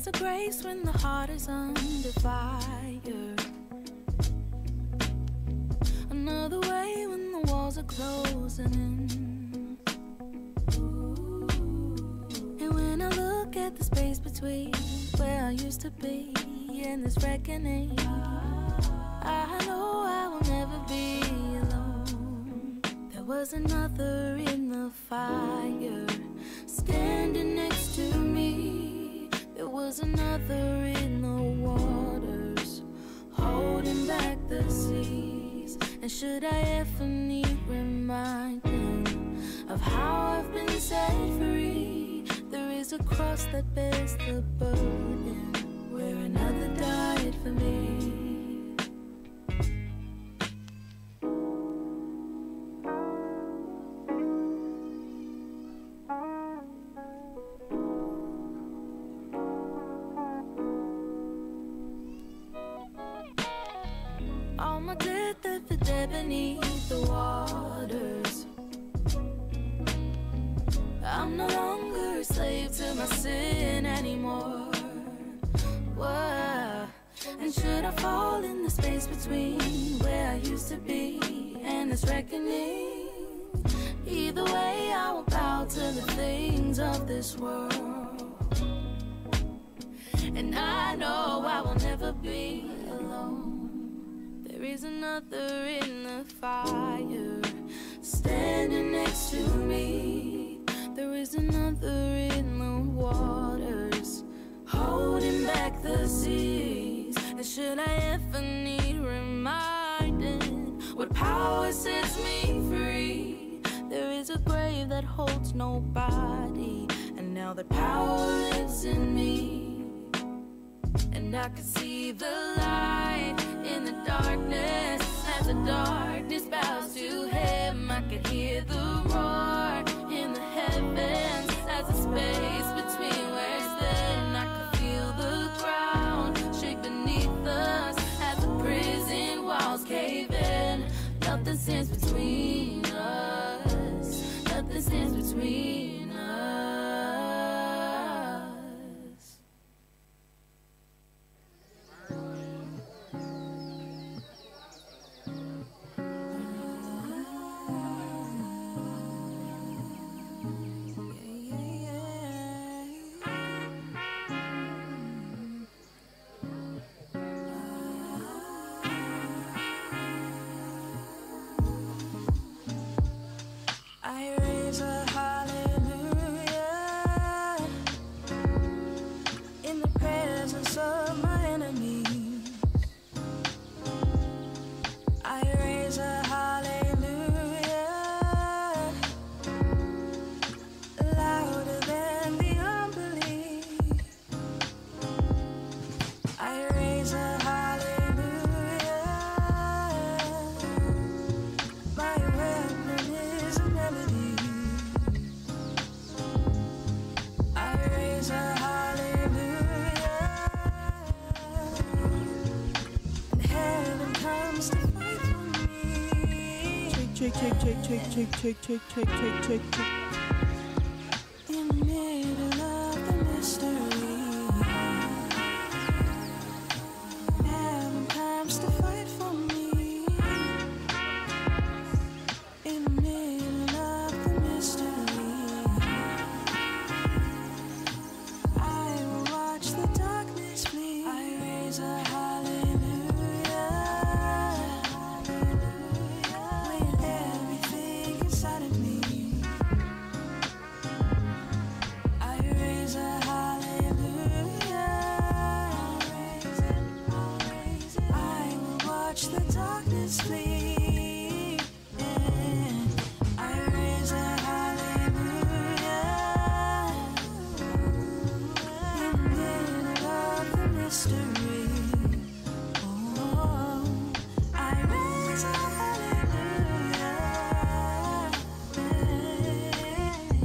is a grace when the heart is under fire. Another way when the walls are closing in. And when I look at the space between where I used to be and this reckoning, I know I will never be alone. There was another in the fire standing next to me. There was another in the waters holding back the seas. And should I ever need reminding of how I've been set free, there is a cross that bears the burden where another died for me. All my dead left for dead beneath the waters. I'm no longer a slave to my sin anymore. Whoa. And should I fall in the space between where I used to be and this reckoning, either way I will bow to the things of this world. And I know I will never be alone. There is another in the fire standing next to me. There is another in the waters holding back the seas. And should I ever need reminding what power sets me free, there is a grave that holds nobody, and now that power lives in me. And I can see the light in the darkness as the darkness bows to him. I can hear the roar in the heavens as the space between where it's then. And I can feel the ground shake beneath us as the prison walls cave in. Nothing stands between us. Nothing stands between us. I raise a hallelujah in the presence of my enemies. I raise a hallelujah louder than the unbelief. I raise a hallelujah. My weapon is a melody. I raise a hallelujah, and heaven comes to fight for me. Check. In the middle of the mystery, heaven comes to fight for me. In the middle of the mystery, I will watch the darkness flee. I raise a hallelujah, with everything inside of me. I raise a hallelujah, I will watch the darkness flee. I raise a hallelujah in the middle of the mystery. Oh, I raise a hallelujah.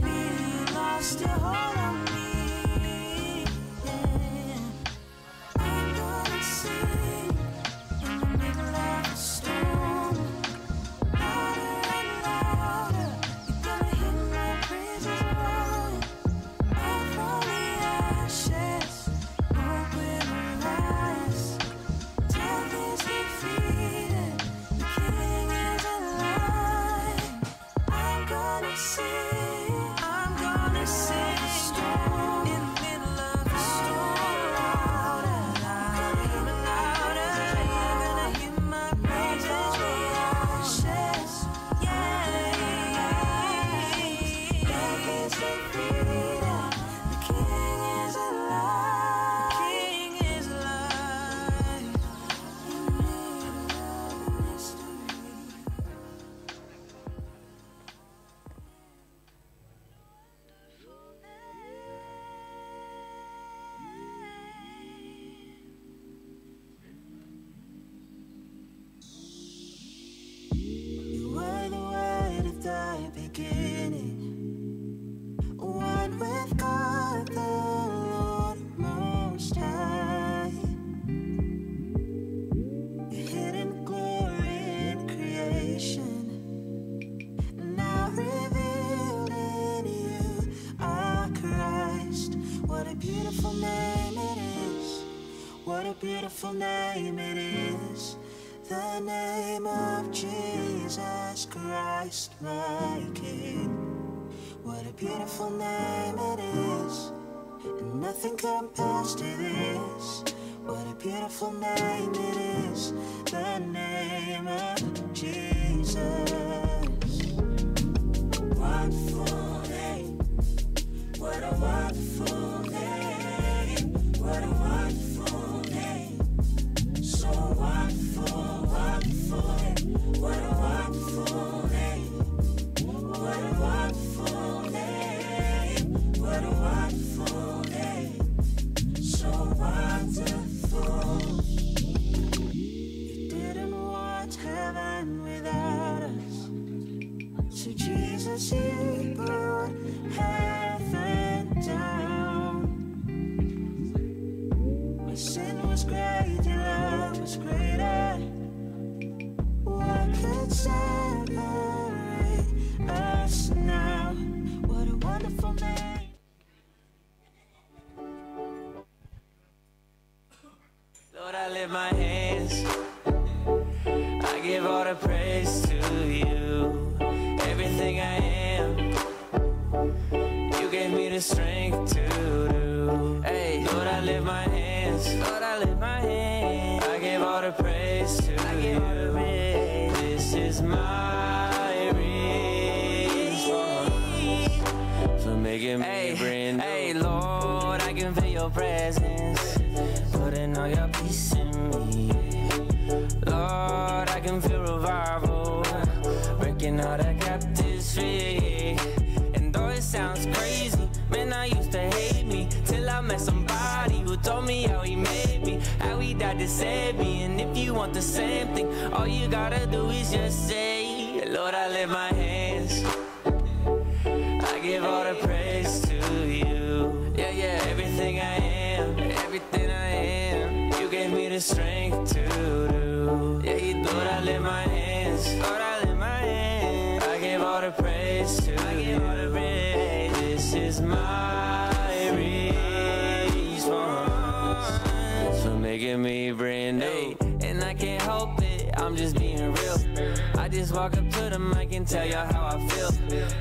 You lost your hold on me. I'm gonna sing in the middle of the storm. wonderful name it is, the name of Jesus Christ, my King. What a beautiful name it is, and nothing compares to this. What a beautiful name it is, the name of Jesus. Wonderful name, what a wonderful name, what a wonderful name, so wonderful, wonderful, what a wonderful name, what a wonderful name, what a wonderful name, so wonderful. You didn't want heaven without us, so Jesus, you brought heaven down. My sin was great, your love was greater. What could separate us now? What a wonderful name. Lord, I lift my hands, I give all the praise to you. Everything I am, you gave me the strength to do. Hey, Lord, I lift my hands, Lord, I lift my hands, I give all the praise to you. This is my response for making me brand new. Hey, Lord, I can feel your presence, putting all your peace in me. Lord, I can feel revival, breaking all the captives free. And though it sounds crazy, man, I used to hate me, till I met somebody who told me how he made me, how he died to save me. And if you want the same thing, all you gotta do is just say, Lord, I lift my hands, I give all the praise to you. Yeah, yeah, everything I am, everything I am, you gave me the strength to do. Yeah, you Lord, I lift my hands, Lord, I lift my hands, I give all the praise to you. This is my response for making me brand new. And I can't help it, I'm just being real. I just walk up to the mic and tell y'all how I feel.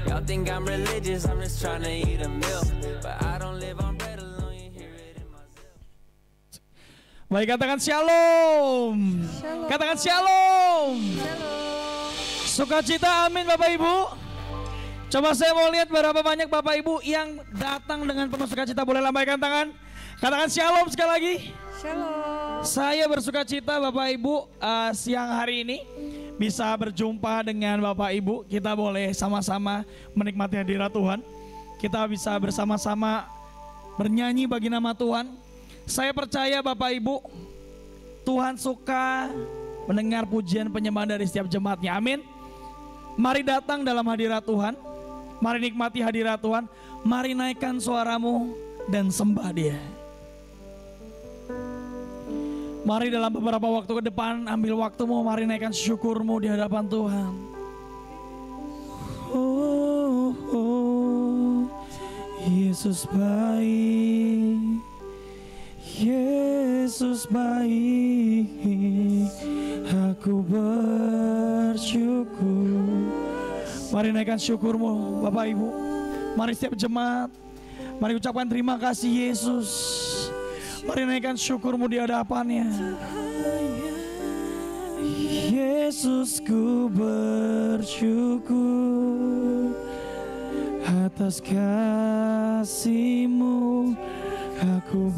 Y'all think I'm religious, I'm just trying to eat a meal, but I don't live on bread alone, you hear it in my zeal. Baik, katakan shalom. Shalom. Katakan shalom. Shalom. Sukacita, amin Bapak Ibu. Coba saya mau lihat berapa banyak Bapak Ibu yang datang dengan penuh sukacita. Boleh lambaikan tangan. Katakan shalom sekali lagi. Shalom. Saya bersuka cita Bapak Ibu siang hari ini bisa berjumpa dengan Bapak Ibu. Kita boleh sama-sama menikmati hadirat Tuhan. Kita bisa bersama-sama bernyanyi bagi nama Tuhan. Saya percaya Bapak Ibu, Tuhan suka mendengar pujian penyembahan dari setiap jemaatnya. Amin. Mari datang dalam hadirat Tuhan. Mari nikmati hadirat Tuhan. Mari naikkan suaramu dan sembah Dia. Mari dalam beberapa waktu ke depan ambil waktumu, mari naikkan syukurmu di hadapan Tuhan. Oh, oh, Yesus baik, Yesus baik, aku bersyukur. Mari naikkan syukurmu Bapak Ibu. Mari setiap jemaat, mari ucapkan terima kasih Yesus. Mari naikkan syukurmu di hadapannya. Yesus, ku bersyukur atas kasih-Mu. Aku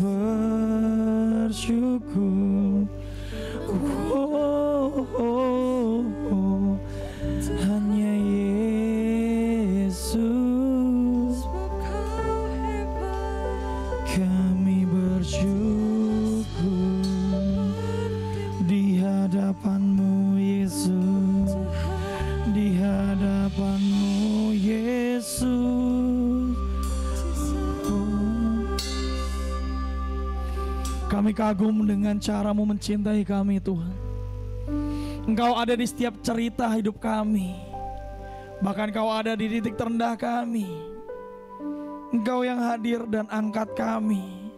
bersyukur. Oh, oh, oh. Hanya Yesus, kami bersyukur di hadapan-Mu Yesus, di hadapan-Mu Yesus. Oh. Kami kagum dengan cara-Mu mencintai kami Tuhan. Engkau ada di setiap cerita hidup kami. Bahkan Kau ada di titik terendah kami. Engkau yang hadir dan angkat kami.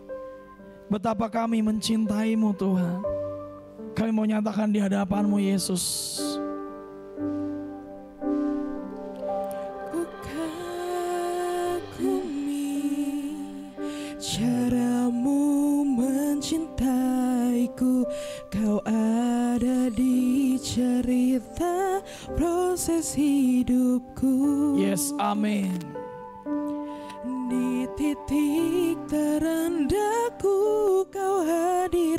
Betapa kami mencintai-Mu Tuhan. Kami mau nyatakan di hadapan-Mu Yesus. Ku kagumi caramu mencintaiku. Kau ada di cerita proses hidupku. Yes, amin. Di titik terendahku Kau hadir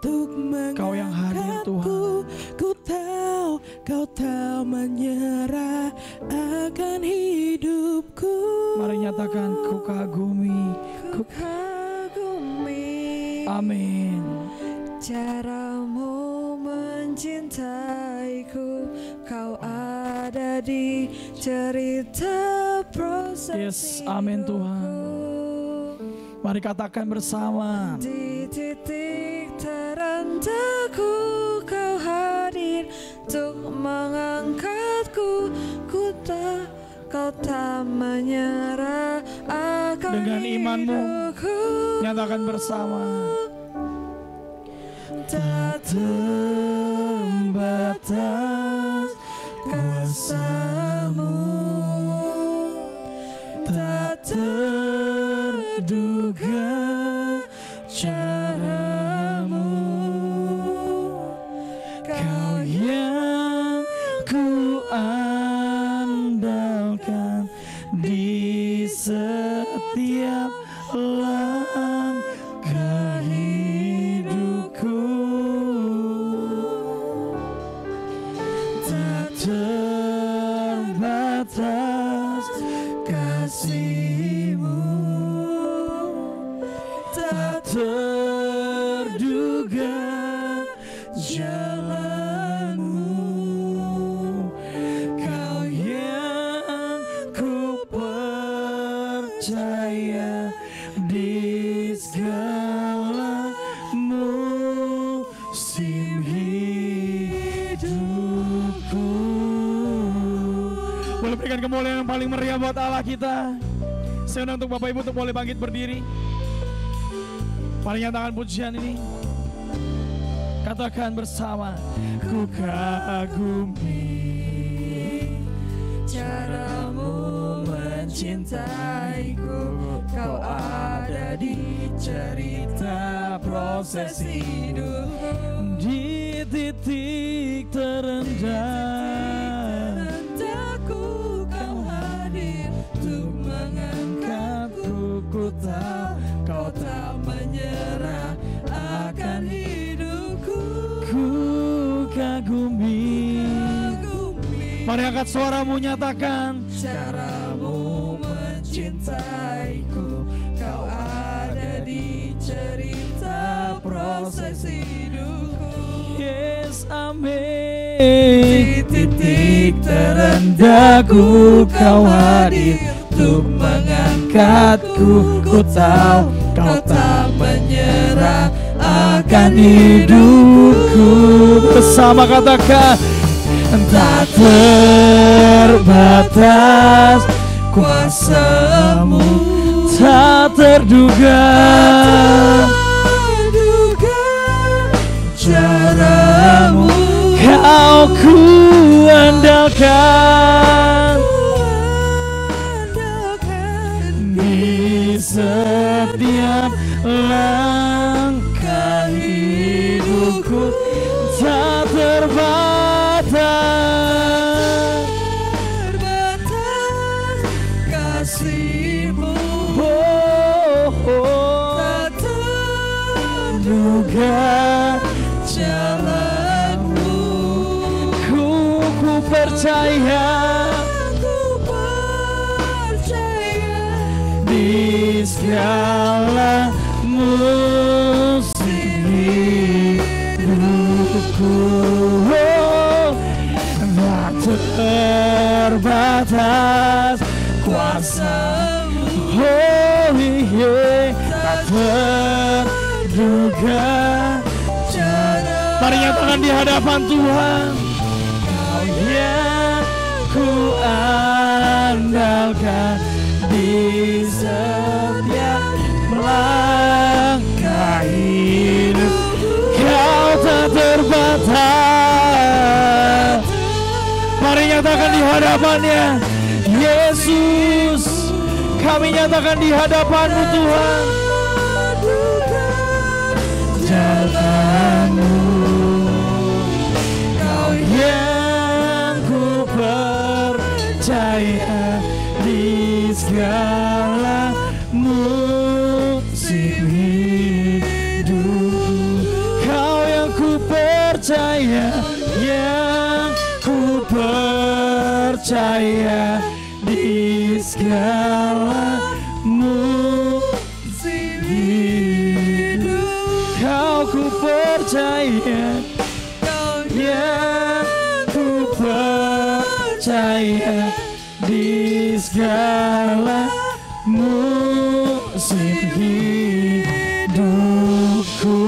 untuk mengangkatku. Kau yang hadir Tuhan. Ku tahu Kau tak menyerah akan hidupku. Mari nyatakan ku kagumi. Ku kagumi Amin. caramu mencintaiku. Kau ada di cerita proses Yes, amin Tuhan. Mari katakan bersama. Di titik terendahku Kau hadir untuk mengangkatku. Kau tak menyerah akan Dengan imanmu, hidupku. nyatakan bersama. Tak terbatas kuasa-Mu, tak terduga cara-Mu. Kau yang ku andalkan di setiap langkah hidupku. Tak terbatas kasih-Mu, tak terduga jalan-Mu. Kau yang ku percaya di segala musim hidupku. Boleh berikan kemuliaan yang paling meriah buat Allah kita. Saya undang untuk Bapak Ibu untuk boleh bangkit berdiri. Mari nyatakan pujian ini. Katakan bersama. Ku kagumi Cara-Mu mencintaiku. Kau ada di cerita proses hidup. di titik terendah. Terendahku Kau hadir untuk mengangkatku. Ku tahu Kau tak menyerah akan hidupku. Ku kagumi. Mari angkat suaramu, nyatakan. Cara-Mu mencintaiku. Kau ada di cerita proses hidupku. Yes, amin. Di titik terendahku Kau hadir untuk mengangkatku. Ku tahu Kau tak menyerah akan hidupku. Bersama katakan. Tak terbatas kuasa-Mu, tak terduga cara-Mu. Kau ku andalkan di setiap langkah hidupku. Tak terbatas kasih-Mu, tak terduga jalan-Mu. ku percaya di segala musim hidupku. Tak terbatas kuasa-Mu, oh iya, tak terduga. Mari nyatakan di hadapan Tuhan. Kau yang ku andalkan di setiap langkah hidup. Kau tak terbatas nyatakan di hadapannya. Yesus, kami nyatakan di hadapan-Mu Tuhan. Jalan-Mu, Kau yang ku percaya di segala musim hidup. Kau yang ku percaya, yang ku percaya di segala musim hidup. Kau ku percaya, yang ku percaya di segala musim hidupku.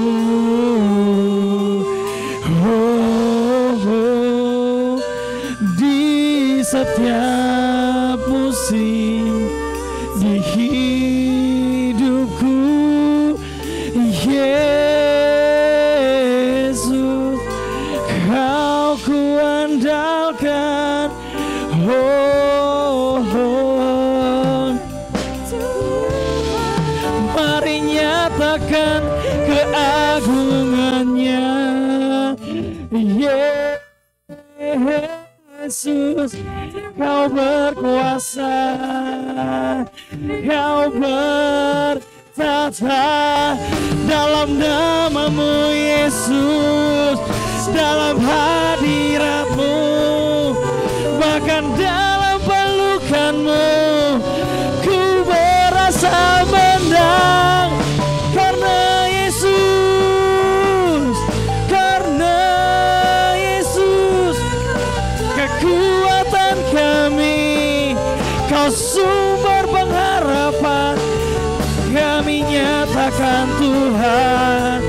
Di setiap musim di hidupku, Yesus, Kau ku andalkan. Mari nyatakan keagungannya, Yesus, Kau berkuasa, Kau bertata dalam nama-Mu Yesus, dalam hadirat-Mu, bahkan dalam pelukan-Mu, ku berasa menang karena Yesus, kekuatan kami, Kau sumber pengharapan. Kami nyatakan Tuhan,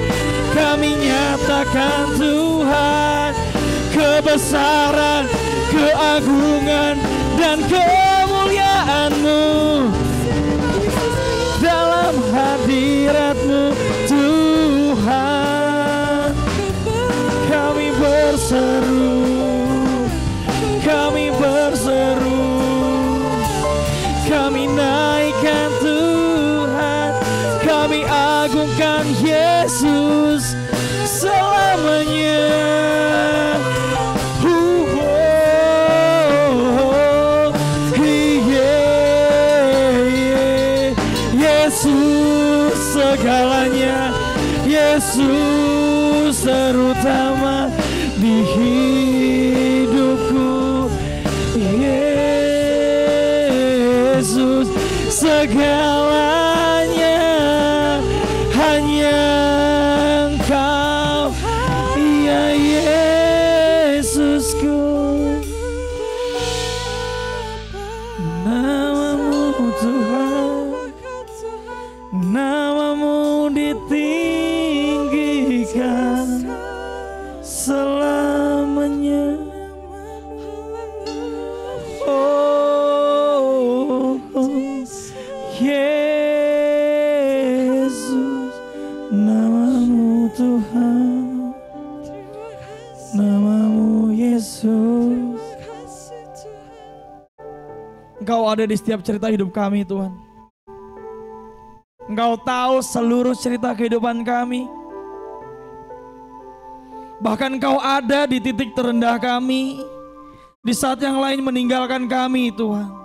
kami nyatakan Tuhan, kebesaran, keagungan, dan kemuliaan-Mu dalam hadirat-Mu Tuhan. Kami berseru, kami berseru, kami naikkan Tuhan, kami agungkan Yesus selamanya. Yesus segalanya, Yesus terutama di hidupku, Yesus segalanya, hanya Engkau, ya Yesusku. Nama-Mu Tuhan, nama-Mu ditinggikan selamanya. Yesus, nama-Mu Tuhan, nama-Mu Yesus. Engkau ada di setiap cerita hidup kami Tuhan. Engkau tahu seluruh cerita kehidupan kami. Bahkan Engkau ada di titik terendah kami, di saat yang lain meninggalkan kami Tuhan.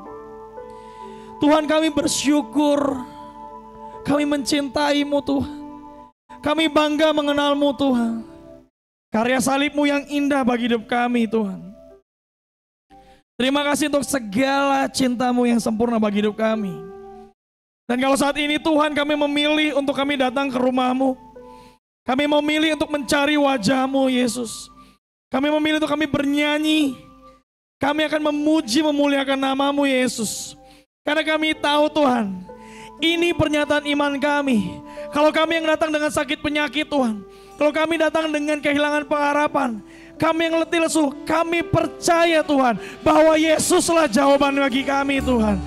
Tuhan, kami bersyukur, kami mencintai-Mu Tuhan. Kami bangga mengenal-Mu Tuhan. Karya salib-Mu yang indah bagi hidup kami Tuhan. Terima kasih untuk segala cinta-Mu yang sempurna bagi hidup kami. Dan kalau saat ini Tuhan kami memilih untuk kami datang ke rumah-Mu, kami memilih untuk mencari wajah-Mu Yesus. Kami memilih untuk kami bernyanyi, kami akan memuji memuliakan nama-Mu Yesus. Karena kami tahu Tuhan, ini pernyataan iman kami. Kalau kami yang datang dengan sakit penyakit Tuhan, kalau kami datang dengan kehilangan pengharapan, kami yang letih lesu, kami percaya Tuhan bahwa Yesuslah jawaban bagi kami Tuhan.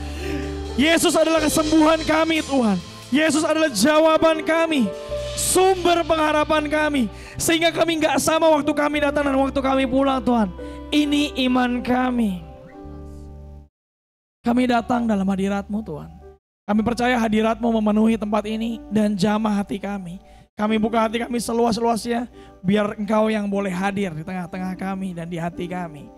Yesus adalah kesembuhan kami Tuhan. Yesus adalah jawaban kami, sumber pengharapan kami. Sehingga kami gak sama waktu kami datang dan waktu kami pulang Tuhan. Ini iman kami. Kami datang dalam hadirat-Mu Tuhan. Kami percaya hadirat-Mu memenuhi tempat ini dan jamah hati kami. Kami buka hati kami seluas-luasnya, biar Engkau yang boleh hadir di tengah-tengah kami dan di hati kami.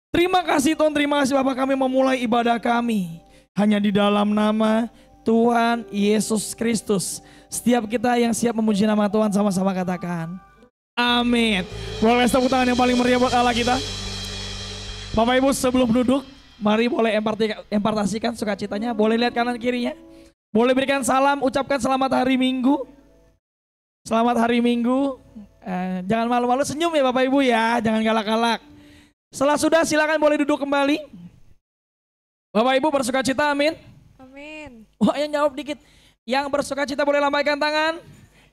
Terima kasih Tuhan, terima kasih Bapak, kami memulai ibadah kami hanya di dalam nama Tuhan Yesus Kristus. Setiap kita yang siap memuji nama Tuhan sama-sama katakan amin. Boleh tepuk tangan yang paling meriah buat Allah kita. Bapak Ibu sebelum duduk, mari boleh empartasikan sukacitanya. Boleh lihat kanan kirinya. Boleh berikan salam, ucapkan selamat hari Minggu. Selamat hari Minggu. Jangan malu-malu, senyum ya Bapak Ibu ya, jangan galak-galak. Setelah sudah silakan boleh duduk kembali. Bapak Ibu bersukacita, amin. Amin. Wah, yang jawab dikit. Yang bersukacita boleh lambaikan tangan.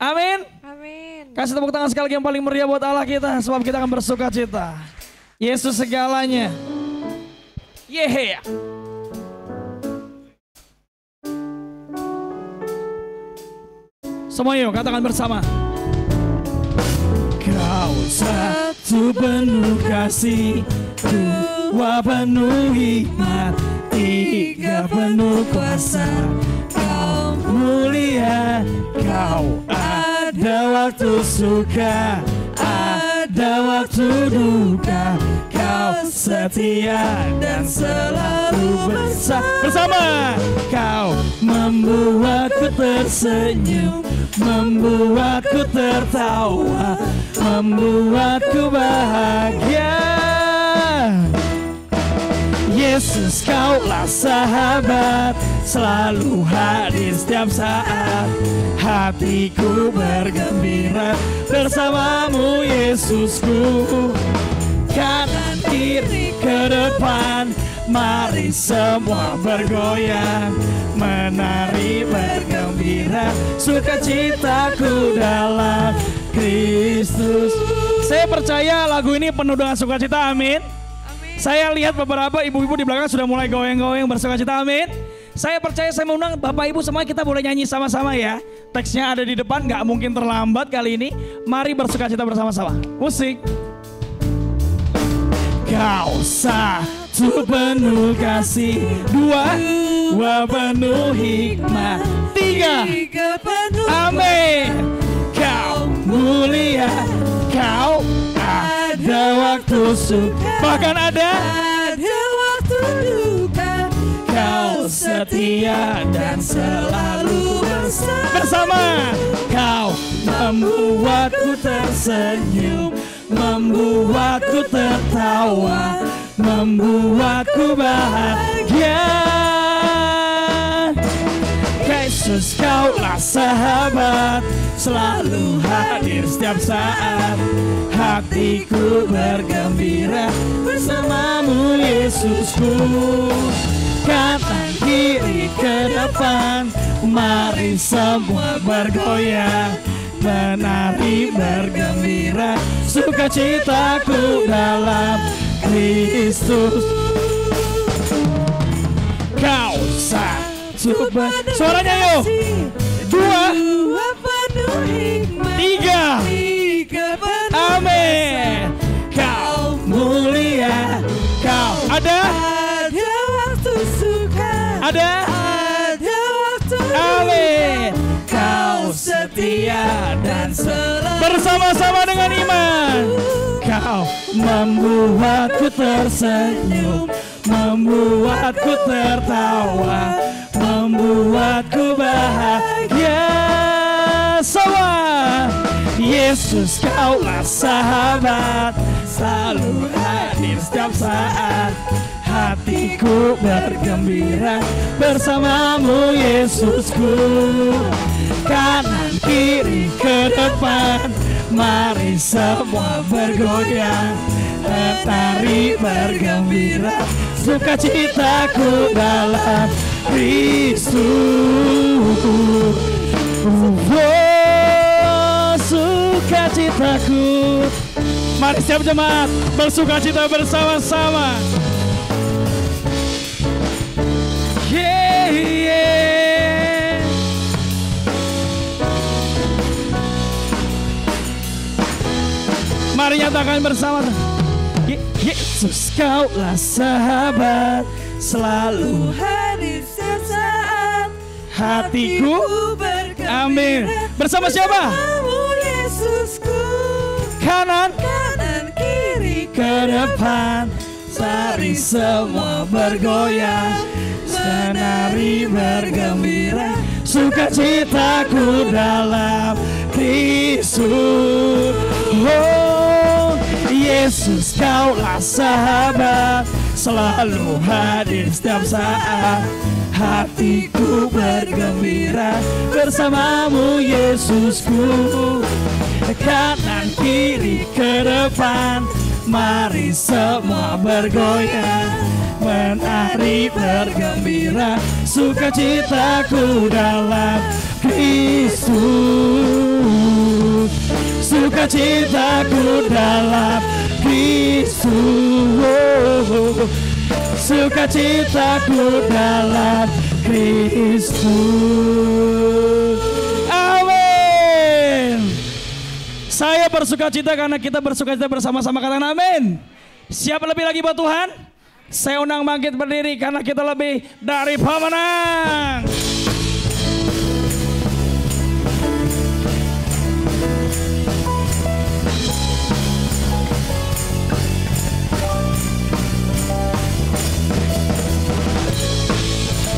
Amin. Amin. Kasih tepuk tangan sekali lagi yang paling meriah buat Allah kita, sebab kita akan bersukacita. Yesus segalanya. Yehe. Semua yuk katakan bersama. Kau satu penuh kasih, dua penuh hikmat, tiga penuh kuasa. Kau mulia, kau ada waktu suka, ada waktu duka. Kau setia dan selalu bersama. Kau membuatku tersenyum, membuatku tertawa, membuatku bahagia. Yesus, Kaulah sahabat, selalu hadir setiap saat. Hatiku bergembira bersamamu Yesusku. Kanan kiri ke depan, mari semua bergoyang, menari bergembira, sukacitaku dalam Kristus. Saya percaya lagu ini penuh dengan sukacita, amin. Saya lihat beberapa ibu-ibu di belakang sudah mulai goyang-goyang bersukacita, amin. Saya percaya, saya mengundang Bapak Ibu semua, kita boleh nyanyi sama-sama ya. Teksnya ada di depan, gak mungkin terlambat kali ini. Mari bersukacita bersama-sama. Musik. Kau satu penuh kasih, dua penuh hikmat, tiga penuh amin. Kau mulia, kau ada waktu suka, bahkan ada waktu duka. Kau setia dan selalu bersama. Kau membuatku tersenyum, membuatku tertawa, membuatku bahagia. Yesus, Kaulah sahabat, selalu hadir setiap saat. Hatiku bergembira bersamamu Yesusku. Kanan kiri ke depan, mari semua bergoyang, menari bergembira, sukacitaku dalam Kristus. Kau satu suaranya yuk. Dua penuh hikmat, tiga penuh amin. Kau mulia, kau ada waktu suka, ada waktu amin. Kau setia dan selalu bersama-sama dengan iman. Kau membuatku tersenyum, membuatku tertawa, membuatku bahagia. Semua Yesus, Kaulah sahabat, selalu hadir setiap saat. Hatiku bergembira bersamamu Yesusku. Kanan kiri ke depan, mari semua bergoyang, menari bergembira, sukacitaku dalam Kristus. Oh, sukacitaku. Mari siap jemaat bersukacita bersama-sama. Yeah, yeah. Mari nyatakan bersama. Yesus, Kaulah sahabat, selalu hadir setiap saat. hatiku. bergembira. Amin. Bersama siapa? Bersamamu Yesusku. Kanan Kanan kiri ke depan, mari semua bergoyang, senari bergembira, sukacitaku dalam Kristus. Oh, Yesus kaulah sahabat, selalu hadir setiap saat. Hatiku bergembira bersamamu Yesusku. Kanan kiri ke depan, mari semua bergoyang, menari bergembira, sukacitaku dalam Kristus. Sukacitaku dalam Kristus. Sukacitaku dalam Kristus. Amin. Saya bersukacita karena kita bersukacita bersama-sama, katakan amin. Siap lebih lagi buat Tuhan? Saya undang bangkit berdiri karena kita lebih dari pemenang.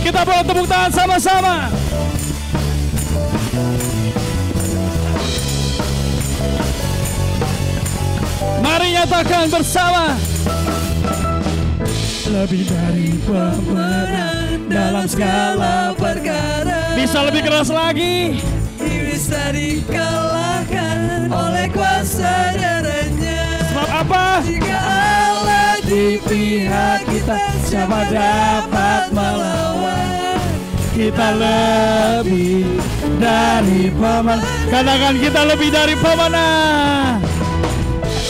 Kita boleh tepuk tangan sama-sama. Mari nyatakan bersama. Lebih dari pemenang dalam segala perkara. Bisa lebih keras lagi. bisa dikalahkan oleh kuasa darahnya. Sebab apa? Jika Allah di pihak kita, siapa dapat melawan? Kita lebih dari pemenang. Katakan kita lebih dari pemenang.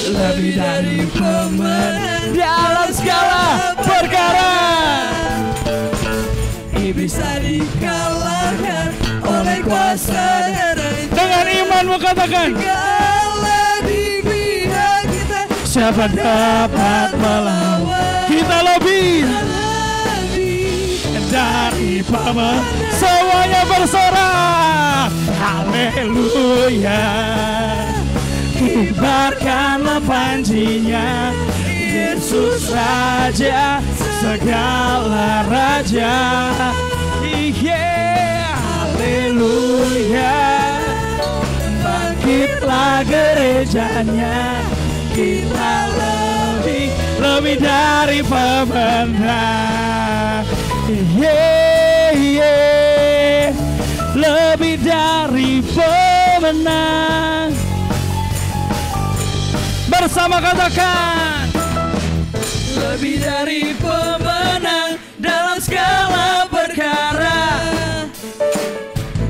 Lebih dari pemenang dalam segala perkara. Bisa dikalahkan oleh kuasa darahnya. Dengan imanmu katakan, Jika Allah di pihak kita, siapa dapat melawan? Kita lebih dari pemenang. Semuanya bersorak, haleluya. Kibarkanlah panjinya, Yesus Raja segala raja. Yeah, haleluya. Bangkitlah gerejanya, kita lebih dari pemenang. Yeah, yeah. Lebih dari pemenang. Bersama katakan, lebih dari pemenang dalam segala perkara.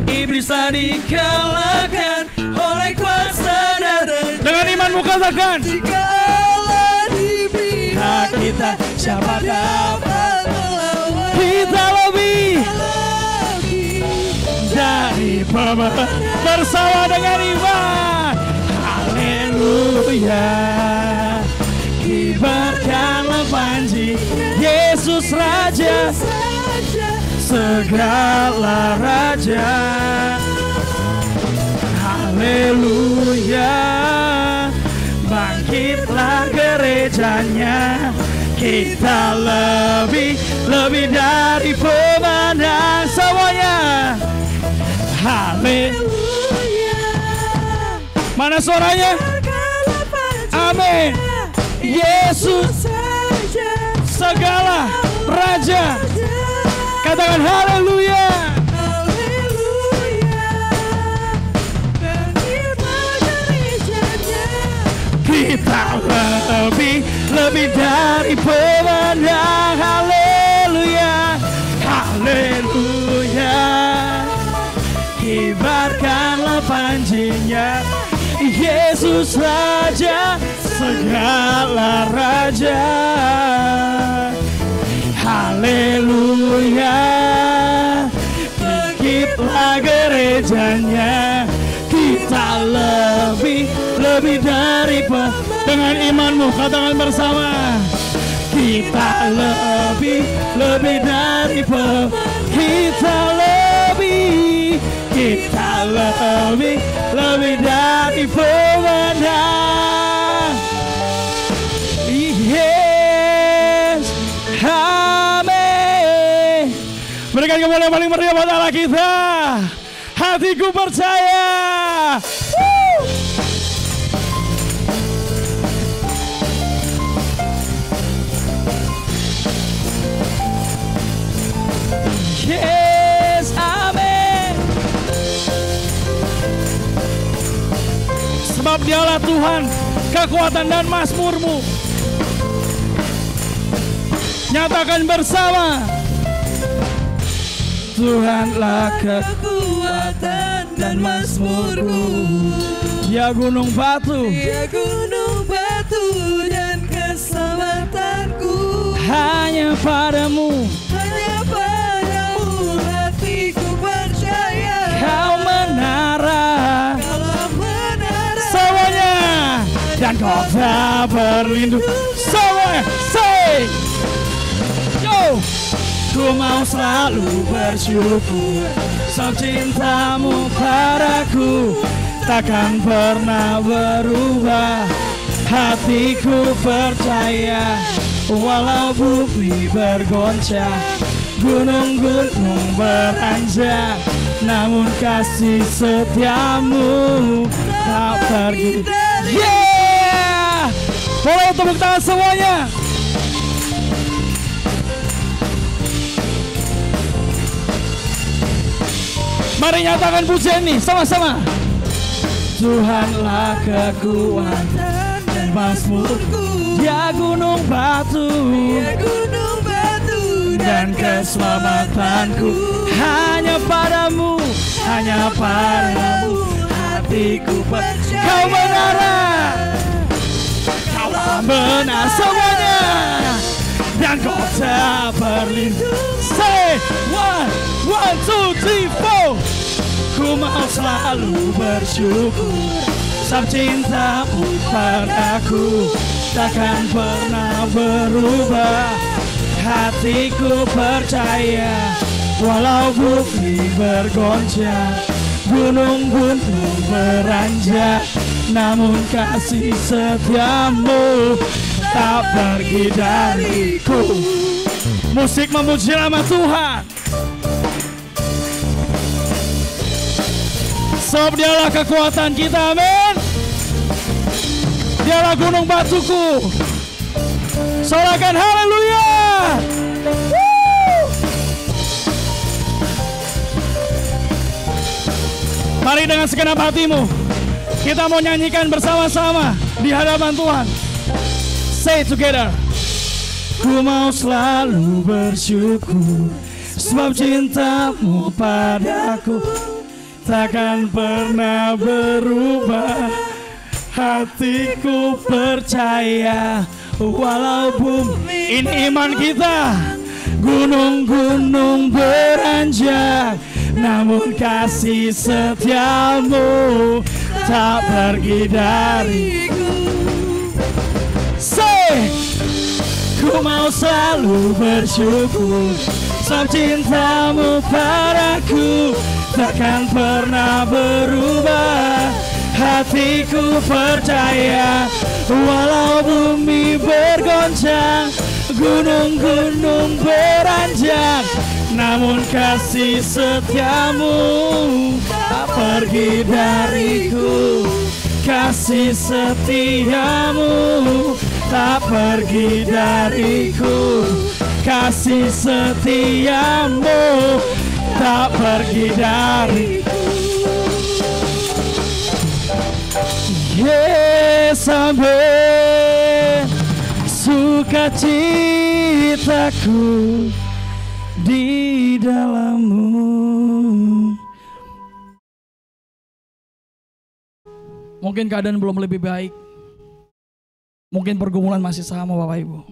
Iblis telah dikalahkan oleh kuasa darah. Dengan imanmu katakan, jika Allah di pihak kita siapa dapat melawan? kita lebih dari pemenang. Bersama dengan iman, haleluya. Kibarkanlah panji, Yesus Raja segala raja. Haleluya. Bangkitlah gerejanya, kita lebih dari pemenang. Semuanya haleluya. Mana suaranya? Amin. Yesus segala raja. Katakan haleluya. Kita lebih dari pemenang. Haleluya. Haleluya. Kibarkanlah panjinya, Yesus Raja segala raja. Haleluya. Bangkitlah gerejanya, kita lebih dari dengan imanmu katakan bersama, Kita lebih dari kita lebih dari pemenang. Yes, amin. Berikan kemuliaan paling meriah buat Allah kita. Hatiku percaya. Yes, amin. Sebab Dialah Tuhan, kekuatan dan mazmurmu. Nyatakan bersama. Tuhanlah kekuatan dan mazmurku. Dia gunung batu, Dia gunung batu dan keselamatanku. hanya padamu, Hanya padamu hatiku percaya. Kau menara Kalau menara semuanya, dan kau tak berlindung. Semuanya, say, yo. Ku mau selalu bersyukur, sebab cintamu padaku takkan pernah berubah. Hatiku percaya, walau bumi bergoncang, gunung-gunung beranjak, namun kasih setiamu tak pergi. Yeah! Boleh tepuk tangan semuanya. Mari nyatakan pujian ini sama-sama. Tuhanlah kekuatan dan mazmurku. Dia gunung batu, Dia gunung batu dan keselamatanku. Hanya padamu hatiku percaya. Kau menara, kau benar semuanya, dan kau tak berlindung. Say one, two, three, four. Ku mau selalu bersyukur, sebab cintamu padaku takkan pernah berubah. Hatiku percaya, walau bumi bergoncang, gunung-gunung beranjak, namun kasih setiamu tak pergi dariku. Musik memuji nama Tuhan. Sebab Dialah kekuatan kita, amin. Dialah gunung batuku. Sorakan haleluya. Mari dengan segenap hatimu, kita mau nyanyikan bersama-sama di hadapan Tuhan. Say together. Ku mau selalu bersyukur, sebab cintamu padaku takkan pernah berubah. Hatiku percaya, walau bumi, ini iman kita, gunung-gunung beranjak, namun kasih setiamu tak pergi dariku. Say, ku mau selalu bersyukur, sebab cintamu padaku takkan pernah berubah. Hatiku percaya, walau bumi bergoncang, gunung-gunung beranjak, namun kasih setiamu tak pergi dariku. Kasih setiamu tak pergi dariku. Kasih setiamu tak pergi dariku. Yes, amin. Sukacitaku di dalammu. Mungkin keadaan belum lebih baik, mungkin pergumulan masih sama Bapak Ibu.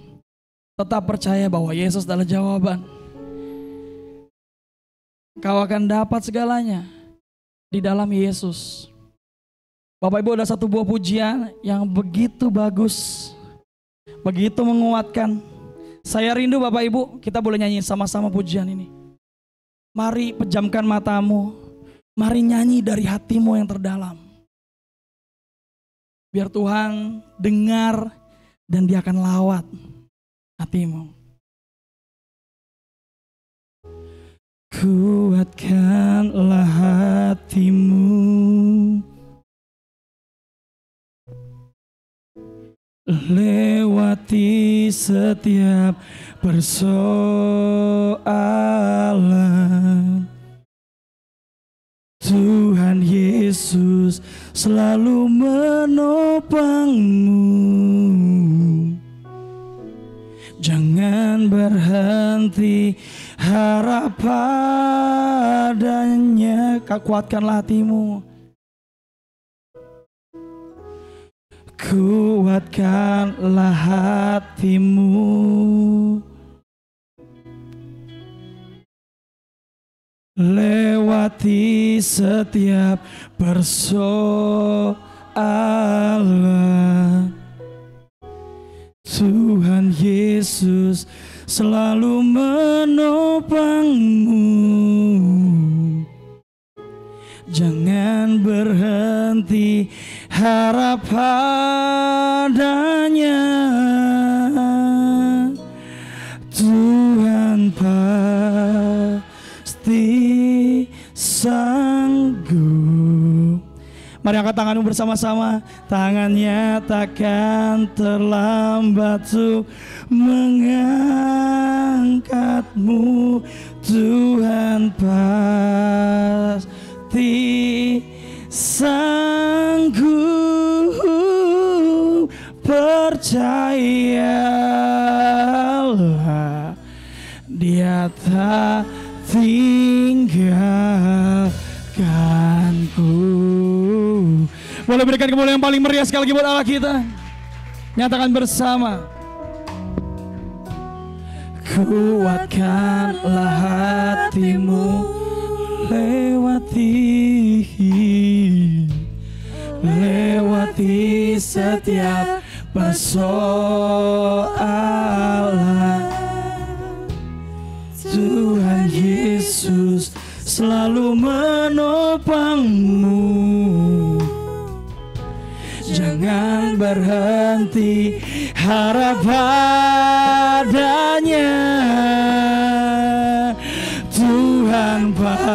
Tetap percaya bahwa Yesus adalah jawaban. Kau akan dapat segalanya di dalam Yesus. Bapak Ibu, ada satu buah pujian yang begitu bagus, begitu menguatkan. Saya rindu Bapak Ibu, kita boleh nyanyi sama-sama pujian ini. Mari pejamkan matamu, mari nyanyi dari hatimu yang terdalam. Biar Tuhan dengar dan Dia akan lawat hatimu. Kuatkanlah hatimu, lewati setiap persoalan. Tuhan Yesus selalu menopangmu. Jangan berhenti harap padanya. Kuatkanlah hatimu, kuatkanlah hatimu, lewati setiap persoalan. Tuhan Yesus selalu menopangmu. Jangan berhenti harap padanya. Tuhan pasti sanggup. Mari angkat tanganmu bersama-sama. Tangannya takkan terlambat untuk mengangkatmu. Tuhan pasti sanggup. Percayalah, Dia tak tinggalkanku. Boleh berikan kemuliaan yang paling meriah sekali lagi buat Allah kita. Nyatakan bersama. Kuatkanlah hatimu, lewati setiap persoalan. Tuhan Yesus selalu menopangmu. Jangan berhenti harap padanya. Tuhan pasti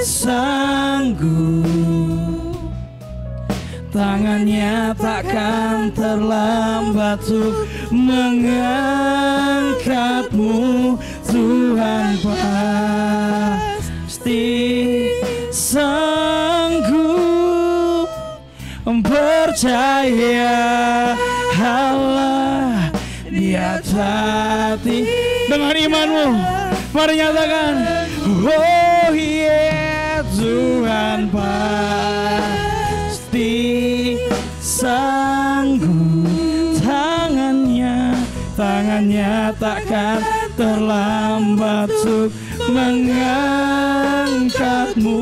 sanggup. Tangannya takkan terlambat untuk mengangkatmu. Tuhan pasti sanggup. Percayalah, Dia tak dengan imanmu. Mari nyatakan, oh yeah, Tuhan pasti sanggup. Tangannya takkan terlambat untuk mengangkatmu.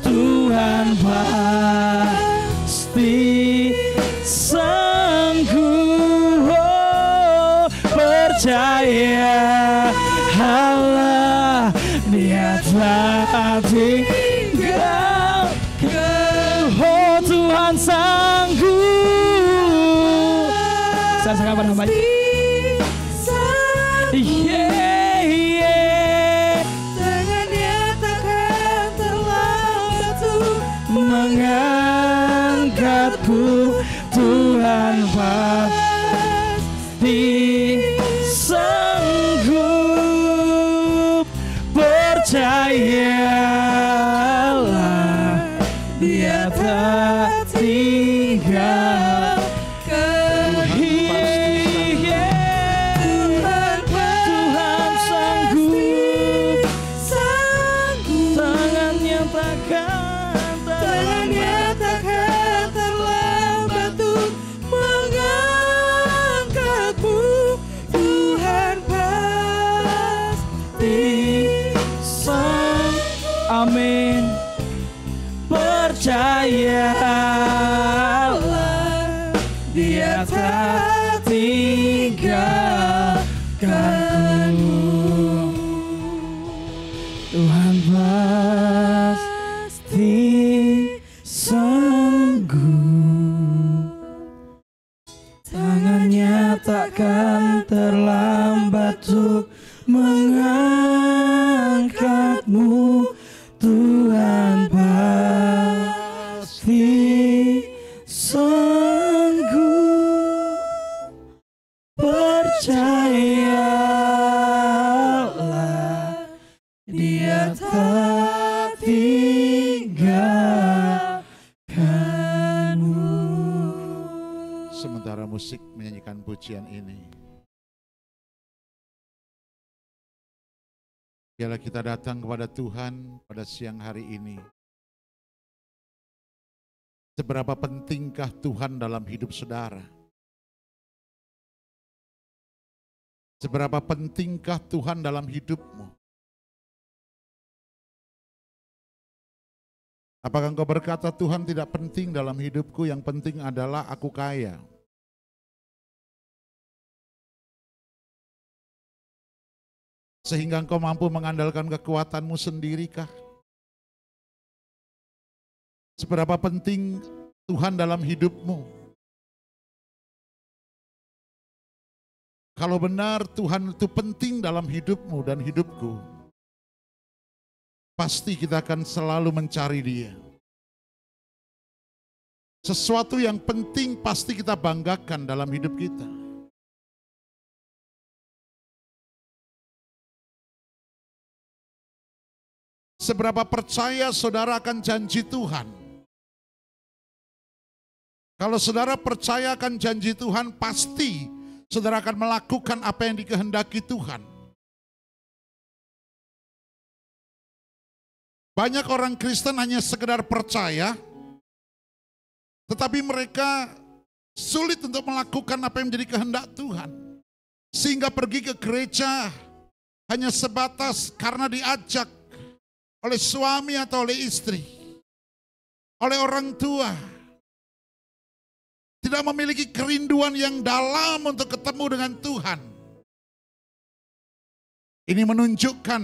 Tuhan pasti sanggup. Oh, percayalah, Dia tak tinggalkan. Oh, Tuhan sanggup. Saya sangat berhamanya. Mengangkatku. Tuhan pasti sanggup. Percayalah, Dia tak tinggalkan. Tuhan sanggup. Tangannya takkan terlambat untuk mengangkatmu. Tuhan pasti sanggup. Amin. Percayalah, Dia tak tinggalkanku. Tuhan pasti sanggup, tangannya takkan terlambat untuk mengangkatmu. Tuhan pasti sanggup, percayalah Dia tak tinggalkanmu. Sementara musik menyanyikan pujian ini, biarlah kita datang kepada Tuhan pada siang hari ini. Seberapa pentingkah Tuhan dalam hidup saudara? Seberapa pentingkah Tuhan dalam hidupmu? Apakah engkau berkata, Tuhan tidak penting dalam hidupku, yang penting adalah aku kaya? Sehingga engkau mampu mengandalkan kekuatanmu sendiri kah? Seberapa penting Tuhan dalam hidupmu? Kalau benar Tuhan itu penting dalam hidupmu dan hidupku, pasti kita akan selalu mencari Dia. Sesuatu yang penting pasti kita banggakan dalam hidup kita. Seberapa percaya saudara akan janji Tuhan? Kalau saudara percaya akan janji Tuhan, pasti saudara akan melakukan apa yang dikehendaki Tuhan. Banyak orang Kristen hanya sekedar percaya, tetapi mereka sulit untuk melakukan apa yang menjadi kehendak Tuhan. Sehingga pergi ke gereja hanya sebatas karena diajak oleh suami atau oleh istri, oleh orang tua. Tidak memiliki kerinduan yang dalam untuk ketemu dengan Tuhan. Ini menunjukkan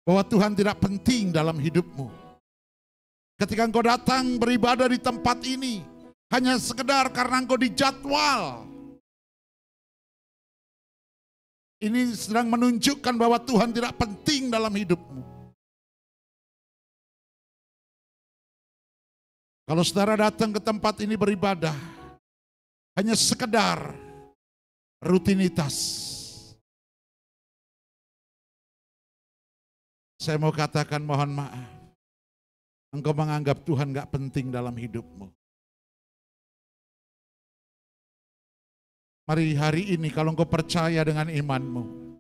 bahwa Tuhan tidak penting dalam hidupmu. Ketika engkau datang beribadah di tempat ini, hanya sekedar karena engkau dijadwal. Ini sedang menunjukkan bahwa Tuhan tidak penting dalam hidupmu. Kalau saudara datang ke tempat ini beribadah, hanya sekedar rutinitas. Saya mau katakan mohon maaf. Engkau menganggap Tuhan gak penting dalam hidupmu. Mari hari ini kalau engkau percaya dengan imanmu,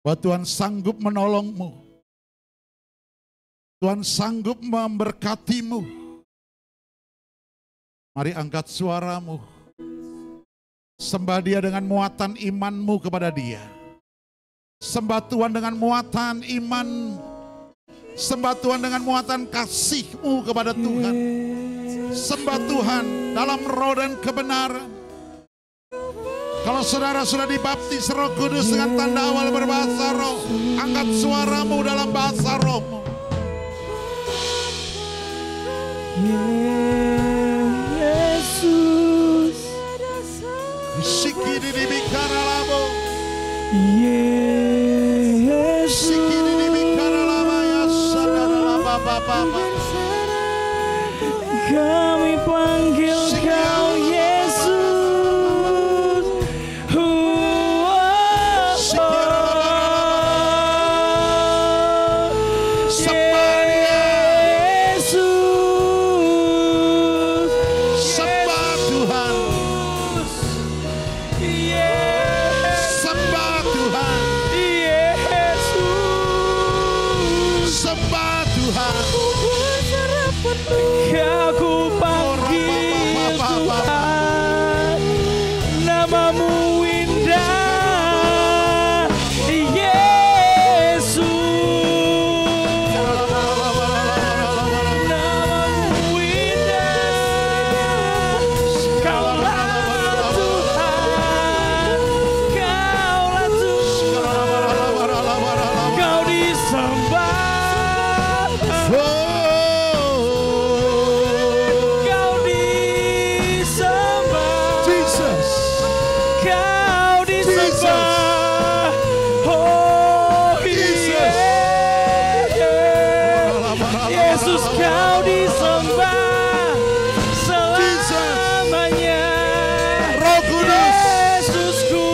bahwa Tuhan sanggup menolongmu, Tuhan sanggup memberkatimu. Mari angkat suaramu. Sembah Dia dengan muatan imanmu kepada Dia. Sembah Tuhan dengan muatan iman. Sembah Tuhan dengan muatan kasih-Mu kepada Tuhan. Sembah Tuhan dalam roh dan kebenaran. Kalau saudara sudah dibaptis Roh Kudus dengan tanda awal berbahasa roh, angkat suaramu dalam bahasa rohmu. Yesus, Sikiri di bikara labo, Yesus, sikiri di bikara labo ya sadara laba baba. kami panggil Kau Yesus. Aku panggil Tuhan, namamu indah, Yesus. Namamu indah, Kaulah Kau disembah. Oh iya. Yesus kau disembah selamanya. Roh Kudus, Yesusku,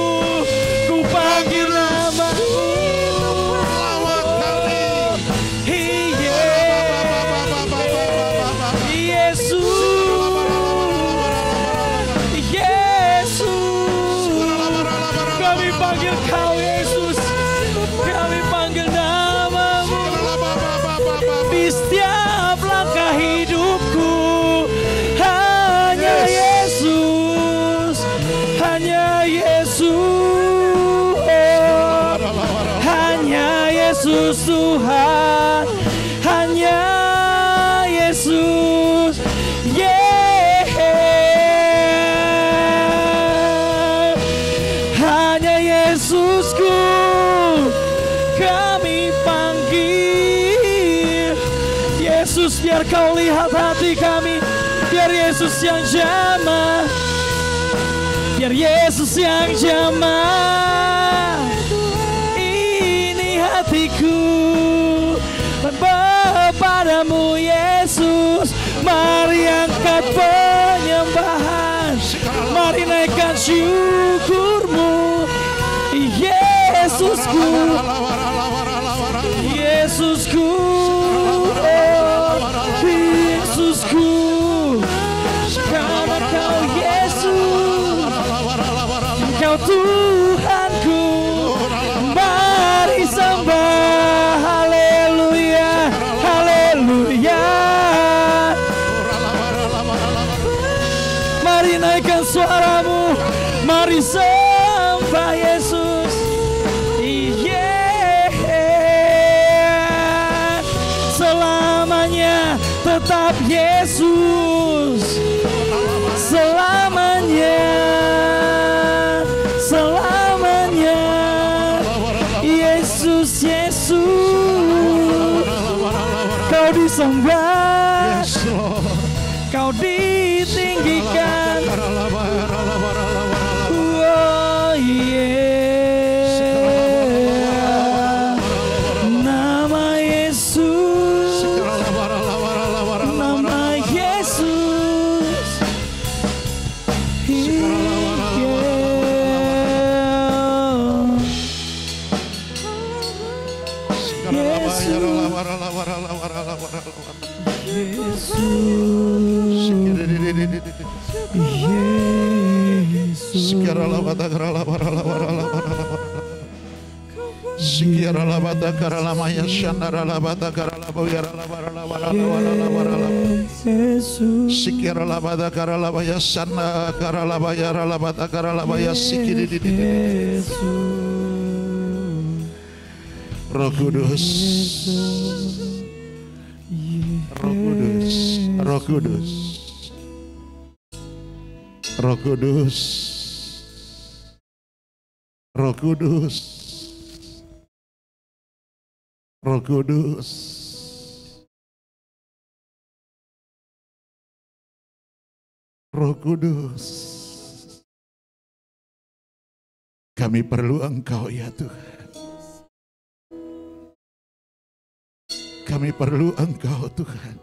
ku panggil namamu. lawat kami. Iya. Yesus. Kami panggil kau Yesus. Kami panggil namamu. Di setiap langkah hidupku. Hanya Yesus. Hanya Yesus. Hanya Yesus Tuhan. Hanya Yesus. Hanya Yesusku kami panggil. Yesus, biar kau lihat hati kami. Biar Yesus yang jamah. Biar Yesus yang jamah. Ini hatiku kepadamu Yesus. Mari angkat penyembahan. Mari naikkan syukurmu. Yesusku, Yesusku, Yesusku, karena kau Yesus, kau Tuhanku. Mari sembah, haleluya, haleluya. Mari naikkan suaramu, mari sembah Yesus. Selamanya tetap Yesus. Selamanya, selamanya Yesus, Yesus. Kau disembah, kau ditinggikan. Oh yeah. Nama Yesus, nama Yesus. Roh Kudus, Roh Kudus, Roh Kudus, Roh Kudus, Roh Kudus, Roh Kudus, Roh Kudus. Kami perlu Engkau ya Tuhan. Kami perlu Engkau Tuhan.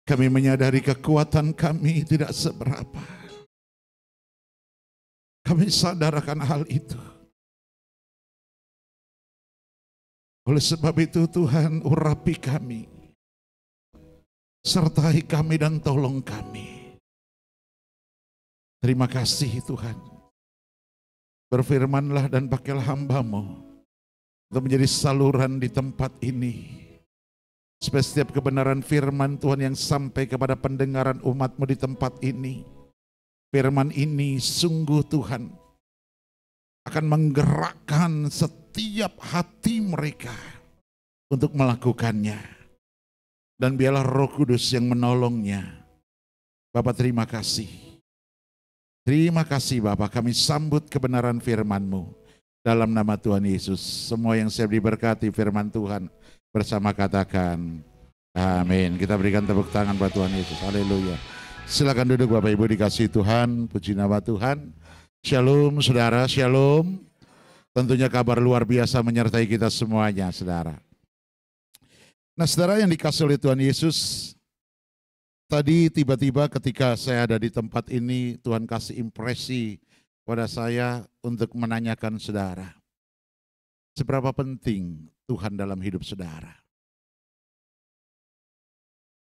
Kami menyadari kekuatan kami tidak seberapa. Kami sadar akan hal itu. Oleh sebab itu Tuhan, urapi kami. Sertai kami dan tolong kami. Terima kasih Tuhan. Berfirmanlah dan pakailah hamba-Mu untuk menjadi saluran di tempat ini. Supaya setiap kebenaran firman Tuhan yang sampai kepada pendengaran umat-Mu di tempat ini, firman ini sungguh Tuhan akan menggerakkan setiap hati mereka untuk melakukannya. Dan biarlah Roh Kudus yang menolongnya. Bapak terima kasih. Terima kasih Bapak, kami sambut kebenaran firman-Mu. Dalam nama Tuhan Yesus, semua yang siap diberkati firman Tuhan bersama katakan amin. Kita berikan tepuk tangan buat Tuhan Yesus. Haleluya. Silakan duduk Bapak Ibu dikasihi Tuhan, puji nama Tuhan. Shalom saudara, shalom. Tentunya kabar luar biasa menyertai kita semuanya saudara. Nah saudara yang dikasihi oleh Tuhan Yesus, tadi tiba-tiba ketika saya ada di tempat ini, Tuhan kasih impresi pada saya untuk menanyakan saudara, seberapa penting Tuhan dalam hidup saudara.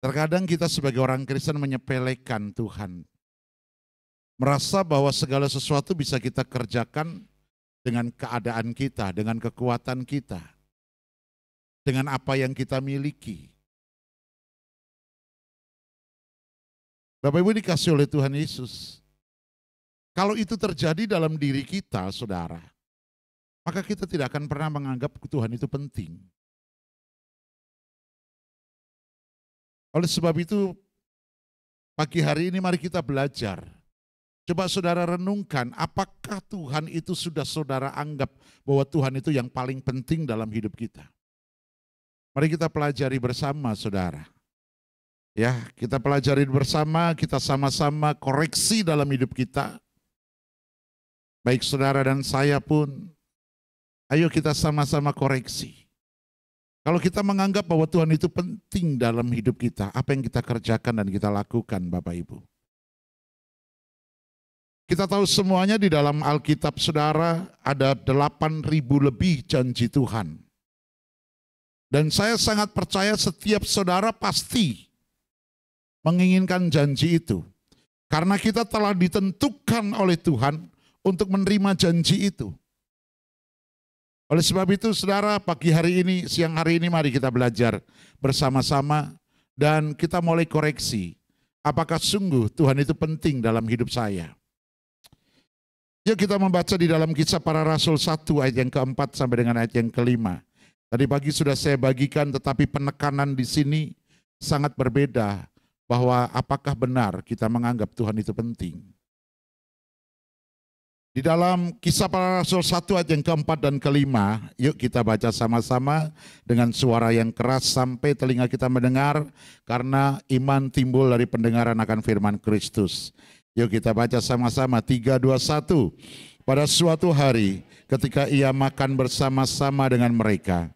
Terkadang kita sebagai orang Kristen menyepelekan Tuhan. Merasa bahwa segala sesuatu bisa kita kerjakan dengan keadaan kita, dengan kekuatan kita, dengan apa yang kita miliki. Bapak Ibu dikasihi oleh Tuhan Yesus. Kalau itu terjadi dalam diri kita, saudara, maka kita tidak akan pernah menganggap Tuhan itu penting. Oleh sebab itu, pagi hari ini mari kita belajar. Coba saudara renungkan, apakah Tuhan itu sudah saudara anggap bahwa Tuhan itu yang paling penting dalam hidup kita? Mari kita pelajari bersama saudara. Ya, kita pelajari bersama, kita sama-sama koreksi dalam hidup kita. Baik saudara dan saya pun, ayo kita sama-sama koreksi. Kalau kita menganggap bahwa Tuhan itu penting dalam hidup kita, apa yang kita kerjakan dan kita lakukan Bapak Ibu? Kita tahu semuanya di dalam Alkitab saudara ada 8.000 lebih janji Tuhan. Dan saya sangat percaya setiap saudara pasti menginginkan janji itu. Karena kita telah ditentukan oleh Tuhan untuk menerima janji itu. Oleh sebab itu saudara, pagi hari ini, siang hari ini mari kita belajar bersama-sama dan kita mulai koreksi. Apakah sungguh Tuhan itu penting dalam hidup saya? Yuk kita membaca di dalam Kisah Para Rasul 1 ayat yang keempat sampai dengan ayat yang kelima. Tadi pagi sudah saya bagikan, tetapi penekanan di sini sangat berbeda bahwa apakah benar kita menganggap Tuhan itu penting. Di dalam Kisah Para Rasul 1 ayat yang keempat dan kelima, yuk kita baca sama-sama dengan suara yang keras sampai telinga kita mendengar, karena iman timbul dari pendengaran akan firman Kristus. Yuk kita baca sama-sama, 3, 2, 1. Pada suatu hari ketika ia makan bersama-sama dengan mereka,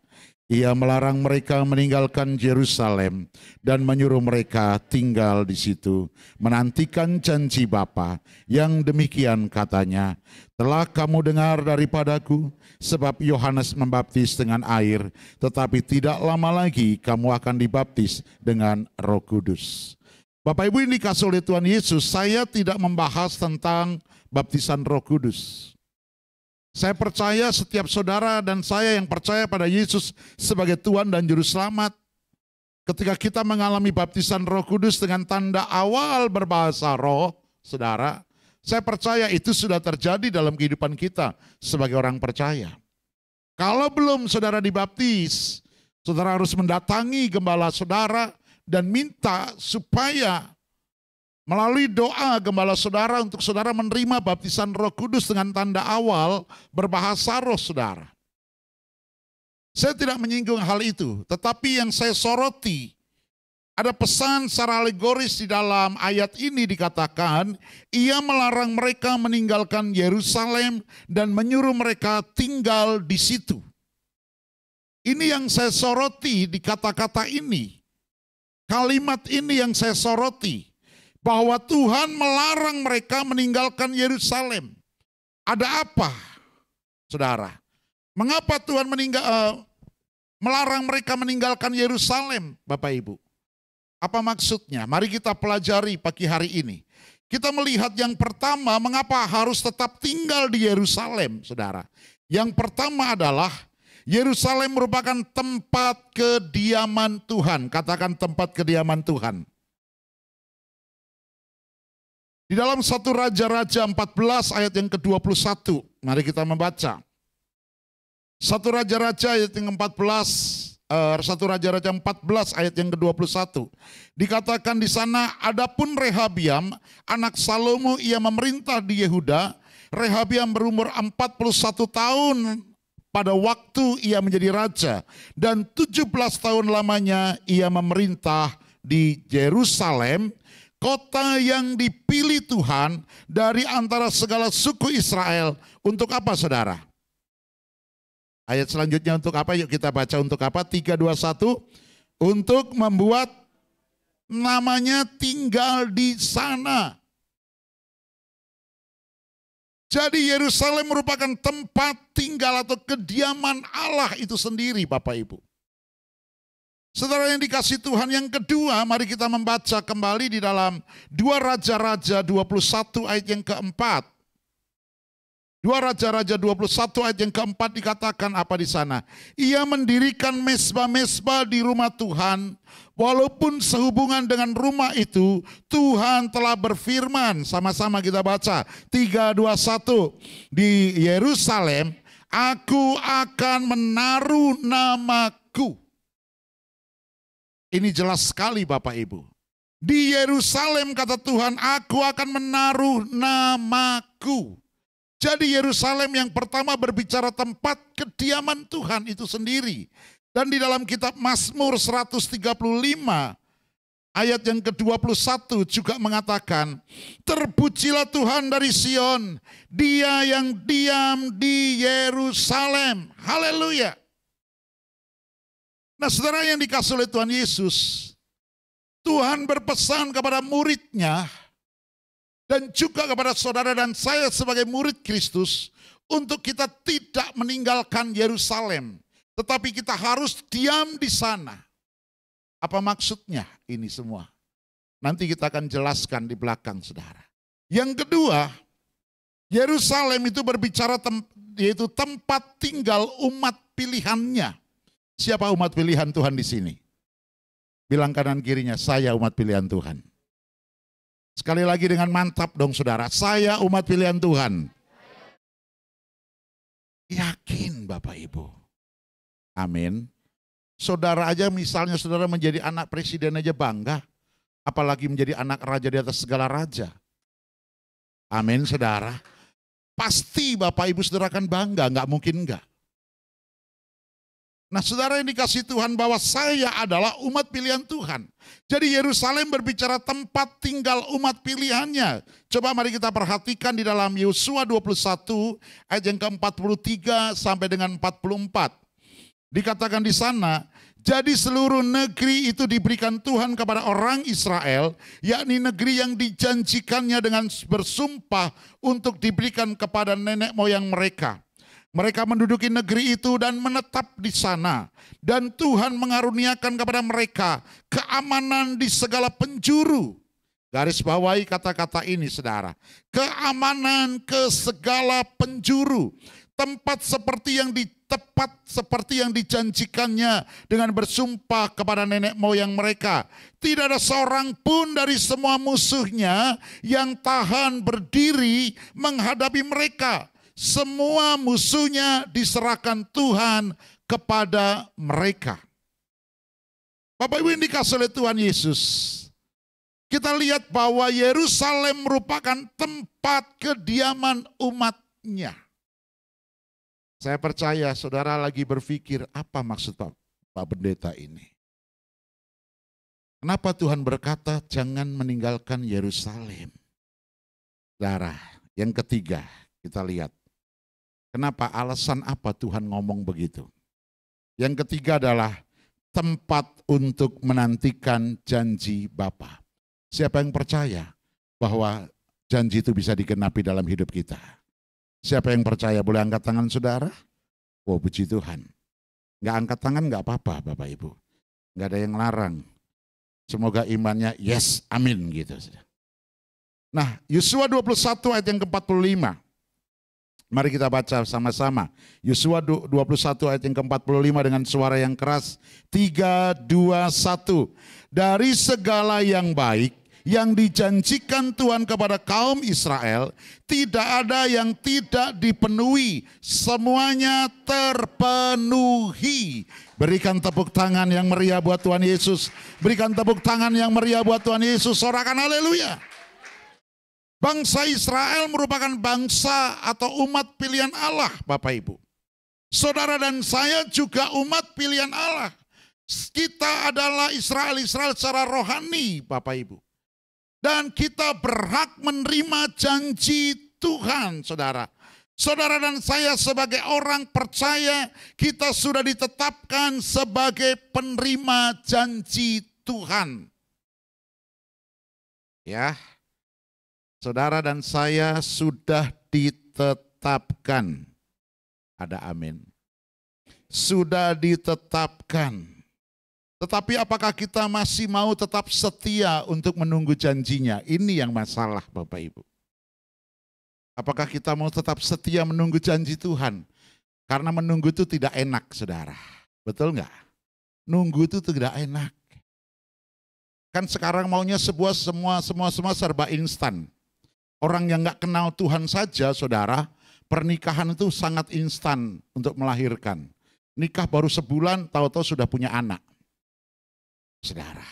ia melarang mereka meninggalkan Yerusalem dan menyuruh mereka tinggal di situ, menantikan janji Bapa yang demikian katanya, telah kamu dengar daripadaku, sebab Yohanes membaptis dengan air, tetapi tidak lama lagi kamu akan dibaptis dengan Roh Kudus. Bapak Ibu ini dikasihi oleh Tuhan Yesus, saya tidak membahas tentang baptisan Roh Kudus. Saya percaya setiap saudara dan saya yang percaya pada Yesus sebagai Tuhan dan Juru Selamat, ketika kita mengalami baptisan Roh Kudus dengan tanda awal berbahasa roh, saudara, saya percaya itu sudah terjadi dalam kehidupan kita sebagai orang percaya. Kalau belum saudara dibaptis, saudara harus mendatangi gembala saudara dan minta supaya melalui doa gembala saudara untuk saudara menerima baptisan Roh Kudus dengan tanda awal berbahasa roh saudara. Saya tidak menyinggung hal itu, tetapi yang saya soroti, ada pesan secara alegoris di dalam ayat ini dikatakan, ia melarang mereka meninggalkan Yerusalem dan menyuruh mereka tinggal di situ. Ini yang saya soroti di kata-kata ini. Kalimat ini yang saya soroti. Bahwa Tuhan melarang mereka meninggalkan Yerusalem. Ada apa, saudara? Mengapa Tuhan melarang mereka meninggalkan Yerusalem, Bapak Ibu? Apa maksudnya? Mari kita pelajari pagi hari ini. Kita melihat yang pertama, mengapa harus tetap tinggal di Yerusalem, saudara? Yang pertama adalah Yerusalem merupakan tempat kediaman Tuhan. Katakan tempat kediaman Tuhan. Di dalam 1 Raja-Raja 14 ayat yang ke-21, mari kita membaca. 1 Raja-Raja ayat yang 14, 1 Raja-Raja 14 ayat yang ke-21. Dikatakan di sana, adapun Rehabiam, anak Salomo, ia memerintah di Yehuda. Rehabiam berumur 41 tahun pada waktu ia menjadi raja. Dan 17 tahun lamanya ia memerintah di Yerusalem. kota yang dipilih Tuhan dari antara segala suku Israel. Untuk apa saudara? Ayat selanjutnya untuk apa? Yuk kita baca untuk apa? 3, 2, 1. Untuk membuat namanya tinggal di sana. Jadi Yerusalem merupakan tempat tinggal atau kediaman Allah itu sendiri Bapak Ibu. Saudara yang dikasih Tuhan, yang kedua mari kita membaca kembali di dalam 2 Raja-Raja 21 ayat yang keempat. 2 Raja-Raja 21 ayat yang keempat dikatakan apa di sana? Ia mendirikan mezbah-mezbah di rumah Tuhan, walaupun sehubungan dengan rumah itu Tuhan telah berfirman. Sama-sama kita baca 3, 2, 1. Di Yerusalem aku akan menaruh namaku. Ini jelas sekali Bapak Ibu. Di Yerusalem kata Tuhan, aku akan menaruh namaku. Jadi Yerusalem yang pertama berbicara tempat kediaman Tuhan itu sendiri. Dan di dalam kitab Mazmur 135 ayat yang ke-21 juga mengatakan, terpujilah Tuhan dari Sion, Dia yang diam di Yerusalem. Haleluya. Nah saudara yang dikasih oleh Tuhan Yesus, Tuhan berpesan kepada muridnya dan juga kepada saudara dan saya sebagai murid Kristus untuk kita tidak meninggalkan Yerusalem, tetapi kita harus diam di sana. Apa maksudnya ini semua? Nanti kita akan jelaskan di belakang saudara. Yang kedua, Yerusalem itu berbicara yaitu tempat tinggal umat pilihannya. Siapa umat pilihan Tuhan di sini? Bilang kanan kirinya, saya umat pilihan Tuhan. Sekali lagi dengan mantap dong saudara, saya umat pilihan Tuhan. Yakin Bapak Ibu. Amin. Saudara aja misalnya saudara menjadi anak presiden aja bangga. Apalagi menjadi anak raja di atas segala raja. Amin saudara. Pasti Bapak Ibu saudara akan bangga, nggak mungkin enggak. Nah saudara yang dikasih Tuhan bahwa saya adalah umat pilihan Tuhan. Jadi Yerusalem berbicara tempat tinggal umat pilihannya. Coba mari kita perhatikan di dalam Yosua 21 ayat yang ke-43 sampai dengan 44. Dikatakan di sana, jadi seluruh negeri itu diberikan Tuhan kepada orang Israel, yakni negeri yang dijanjikannya dengan bersumpah untuk diberikan kepada nenek moyang mereka. Mereka menduduki negeri itu dan menetap di sana. Dan Tuhan mengaruniakan kepada mereka keamanan di segala penjuru. Garis bawahi kata-kata ini saudara. Keamanan ke segala penjuru. Tempat seperti yang tepat seperti yang dijanjikannya dengan bersumpah kepada nenek moyang mereka. Tidak ada seorang pun dari semua musuhnya yang tahan berdiri menghadapi mereka. Semua musuhnya diserahkan Tuhan kepada mereka. Bapak Ibu yang dikasih oleh Tuhan Yesus, kita lihat bahwa Yerusalem merupakan tempat kediaman umatnya. Saya percaya saudara lagi berpikir apa maksud Pak Pendeta ini. Kenapa Tuhan berkata jangan meninggalkan Yerusalem? Saudara, yang ketiga kita lihat. Kenapa, alasan apa Tuhan ngomong begitu? Yang ketiga adalah tempat untuk menantikan janji Bapa. Siapa yang percaya bahwa janji itu bisa digenapi dalam hidup kita? Siapa yang percaya? Boleh angkat tangan saudara? Oh puji Tuhan. Nggak angkat tangan nggak apa-apa Bapak Ibu. Nggak ada yang larang. Semoga imannya yes, amin gitu. Nah Yosua 21 ayat yang ke-45. Mari kita baca sama-sama. Yosua 21 ayat yang ke-45 dengan suara yang keras. 3, 2, 1. Dari segala yang baik yang dijanjikan Tuhan kepada kaum Israel, tidak ada yang tidak dipenuhi. Semuanya terpenuhi. Berikan tepuk tangan yang meriah buat Tuhan Yesus. Berikan tepuk tangan yang meriah buat Tuhan Yesus. Sorakan haleluya. Bangsa Israel merupakan bangsa atau umat pilihan Allah, Bapak Ibu. Saudara dan saya juga umat pilihan Allah. Kita adalah Israel secara rohani, Bapak Ibu. Dan kita berhak menerima janji Tuhan, saudara. Saudara dan saya sebagai orang percaya, kita sudah ditetapkan sebagai penerima janji Tuhan. Ya, saudara dan saya sudah ditetapkan. Ada amin. Sudah ditetapkan. Tetapi apakah kita masih mau tetap setia untuk menunggu janjinya? Ini yang masalah, Bapak Ibu. Apakah kita mau tetap setia menunggu janji Tuhan? Karena menunggu itu tidak enak, saudara. Betul nggak? Nunggu itu tidak enak. Kan sekarang maunya semua serba instan. Orang yang nggak kenal Tuhan saja, saudara, pernikahan itu sangat instan untuk melahirkan. Nikah baru sebulan, tahu-tahu sudah punya anak. Saudara.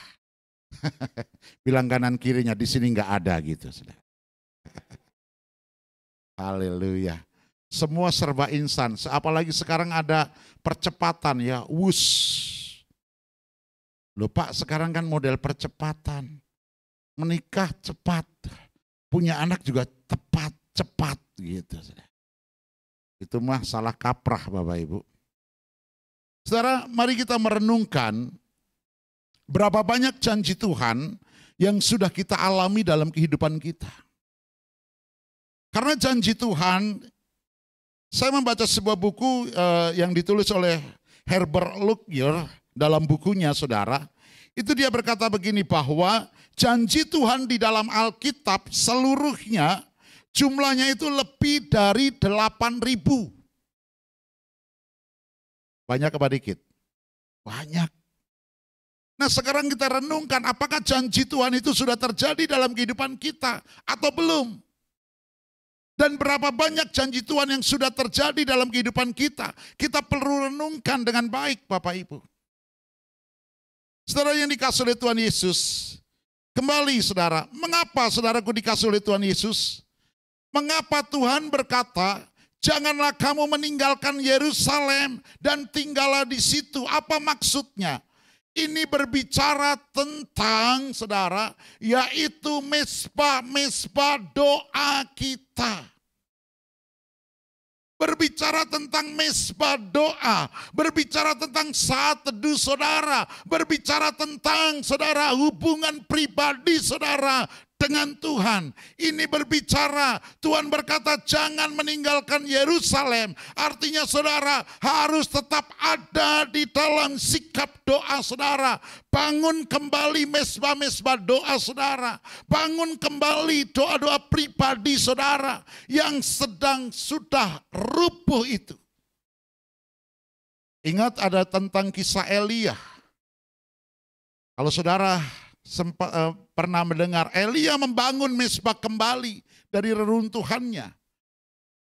Bilang kanan kirinya, di sini nggak ada gitu, saudara. Haleluya. Semua serba instan. Apalagi sekarang ada percepatan ya. Loh Pak, sekarang kan model percepatan. Menikah cepat. Punya anak juga cepat gitu. Itu mah salah kaprah Bapak Ibu. Saudara, mari kita merenungkan berapa banyak janji Tuhan yang sudah kita alami dalam kehidupan kita. Karena janji Tuhan, saya membaca sebuah buku yang ditulis oleh Herbert Lockyer dalam bukunya, saudara. Itu dia berkata begini, bahwa janji Tuhan di dalam Alkitab seluruhnya jumlahnya itu lebih dari 8.000. Banyak apa dikit? Banyak. Nah sekarang kita renungkan, apakah janji Tuhan itu sudah terjadi dalam kehidupan kita atau belum? Dan berapa banyak janji Tuhan yang sudah terjadi dalam kehidupan kita. Kita perlu renungkan dengan baik Bapak Ibu. Saudara yang dikasihi oleh Tuhan Yesus. Kembali saudara, mengapa saudaraku dikasihi oleh Tuhan Yesus? Mengapa Tuhan berkata, janganlah kamu meninggalkan Yerusalem dan tinggallah di situ. Apa maksudnya? Ini berbicara tentang, saudara, yaitu mesbah doa kita. Berbicara tentang mesbah doa, berbicara tentang saat teduh saudara, berbicara tentang, saudara, hubungan pribadi saudara dengan Tuhan. Ini berbicara, Tuhan berkata jangan meninggalkan Yerusalem. Artinya saudara harus tetap ada di dalam sikap doa saudara. Bangun kembali mesbah-mesbah doa saudara. Bangun kembali doa-doa pribadi saudara yang sedang sudah rubuh itu. Ingat ada tentang kisah Elia. Kalau saudara pernah mendengar, Elia membangun mesbah kembali dari reruntuhannya.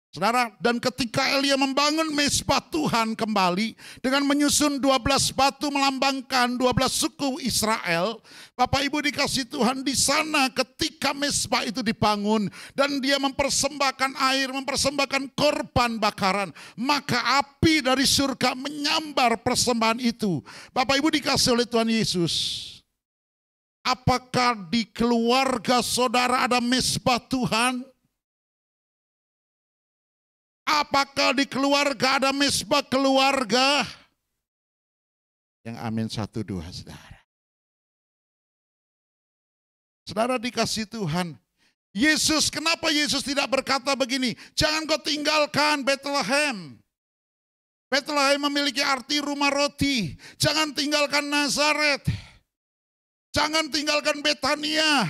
Saudara, dan ketika Elia membangun mesbah Tuhan kembali dengan menyusun 12 batu melambangkan 12 suku Israel, Bapak Ibu dikasih Tuhan, di sana ketika mesbah itu dibangun dan dia mempersembahkan air, mempersembahkan korban bakaran, maka api dari surga menyambar persembahan itu. Bapak Ibu dikasih oleh Tuhan Yesus. Apakah di keluarga saudara ada mesbah Tuhan? Apakah di keluarga ada mesbah keluarga? Yang amin 1, 2 saudara. Saudara dikasih Tuhan. Yesus, kenapa Yesus tidak berkata begini? Jangan kau tinggalkan Bethlehem. Bethlehem memiliki arti rumah roti. Jangan tinggalkan Nazaret. Jangan tinggalkan Betania,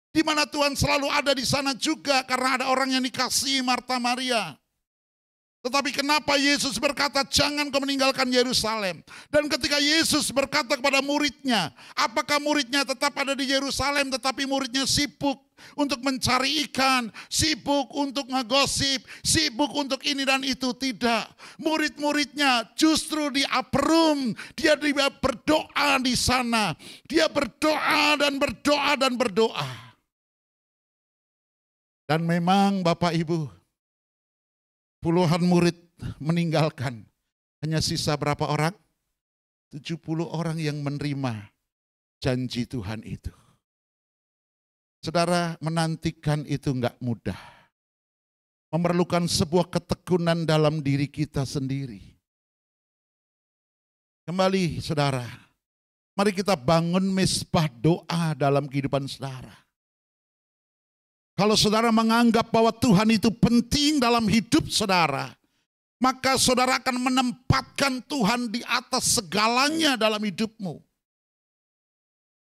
di mana Tuhan selalu ada di sana juga karena ada orang yang dikasihi Marta Maria. Tetapi kenapa Yesus berkata jangan kau meninggalkan Yerusalem? Dan ketika Yesus berkata kepada muridnya, apakah muridnya tetap ada di Yerusalem tetapi muridnya sibuk untuk mencari ikan, sibuk untuk ngegosip, sibuk untuk ini dan itu? Tidak. Murid-muridnya justru di upper room, dia berdoa di sana. Dia berdoa dan berdoa dan berdoa. Dan memang Bapak Ibu, puluhan murid meninggalkan. Hanya sisa berapa orang? 70 orang yang menerima janji Tuhan itu. Saudara, menantikan itu enggak mudah. Memerlukan sebuah ketekunan dalam diri kita sendiri. Kembali saudara, mari kita bangun mesbah doa dalam kehidupan saudara. Kalau saudara menganggap bahwa Tuhan itu penting dalam hidup saudara, maka saudara akan menempatkan Tuhan di atas segalanya dalam hidupmu.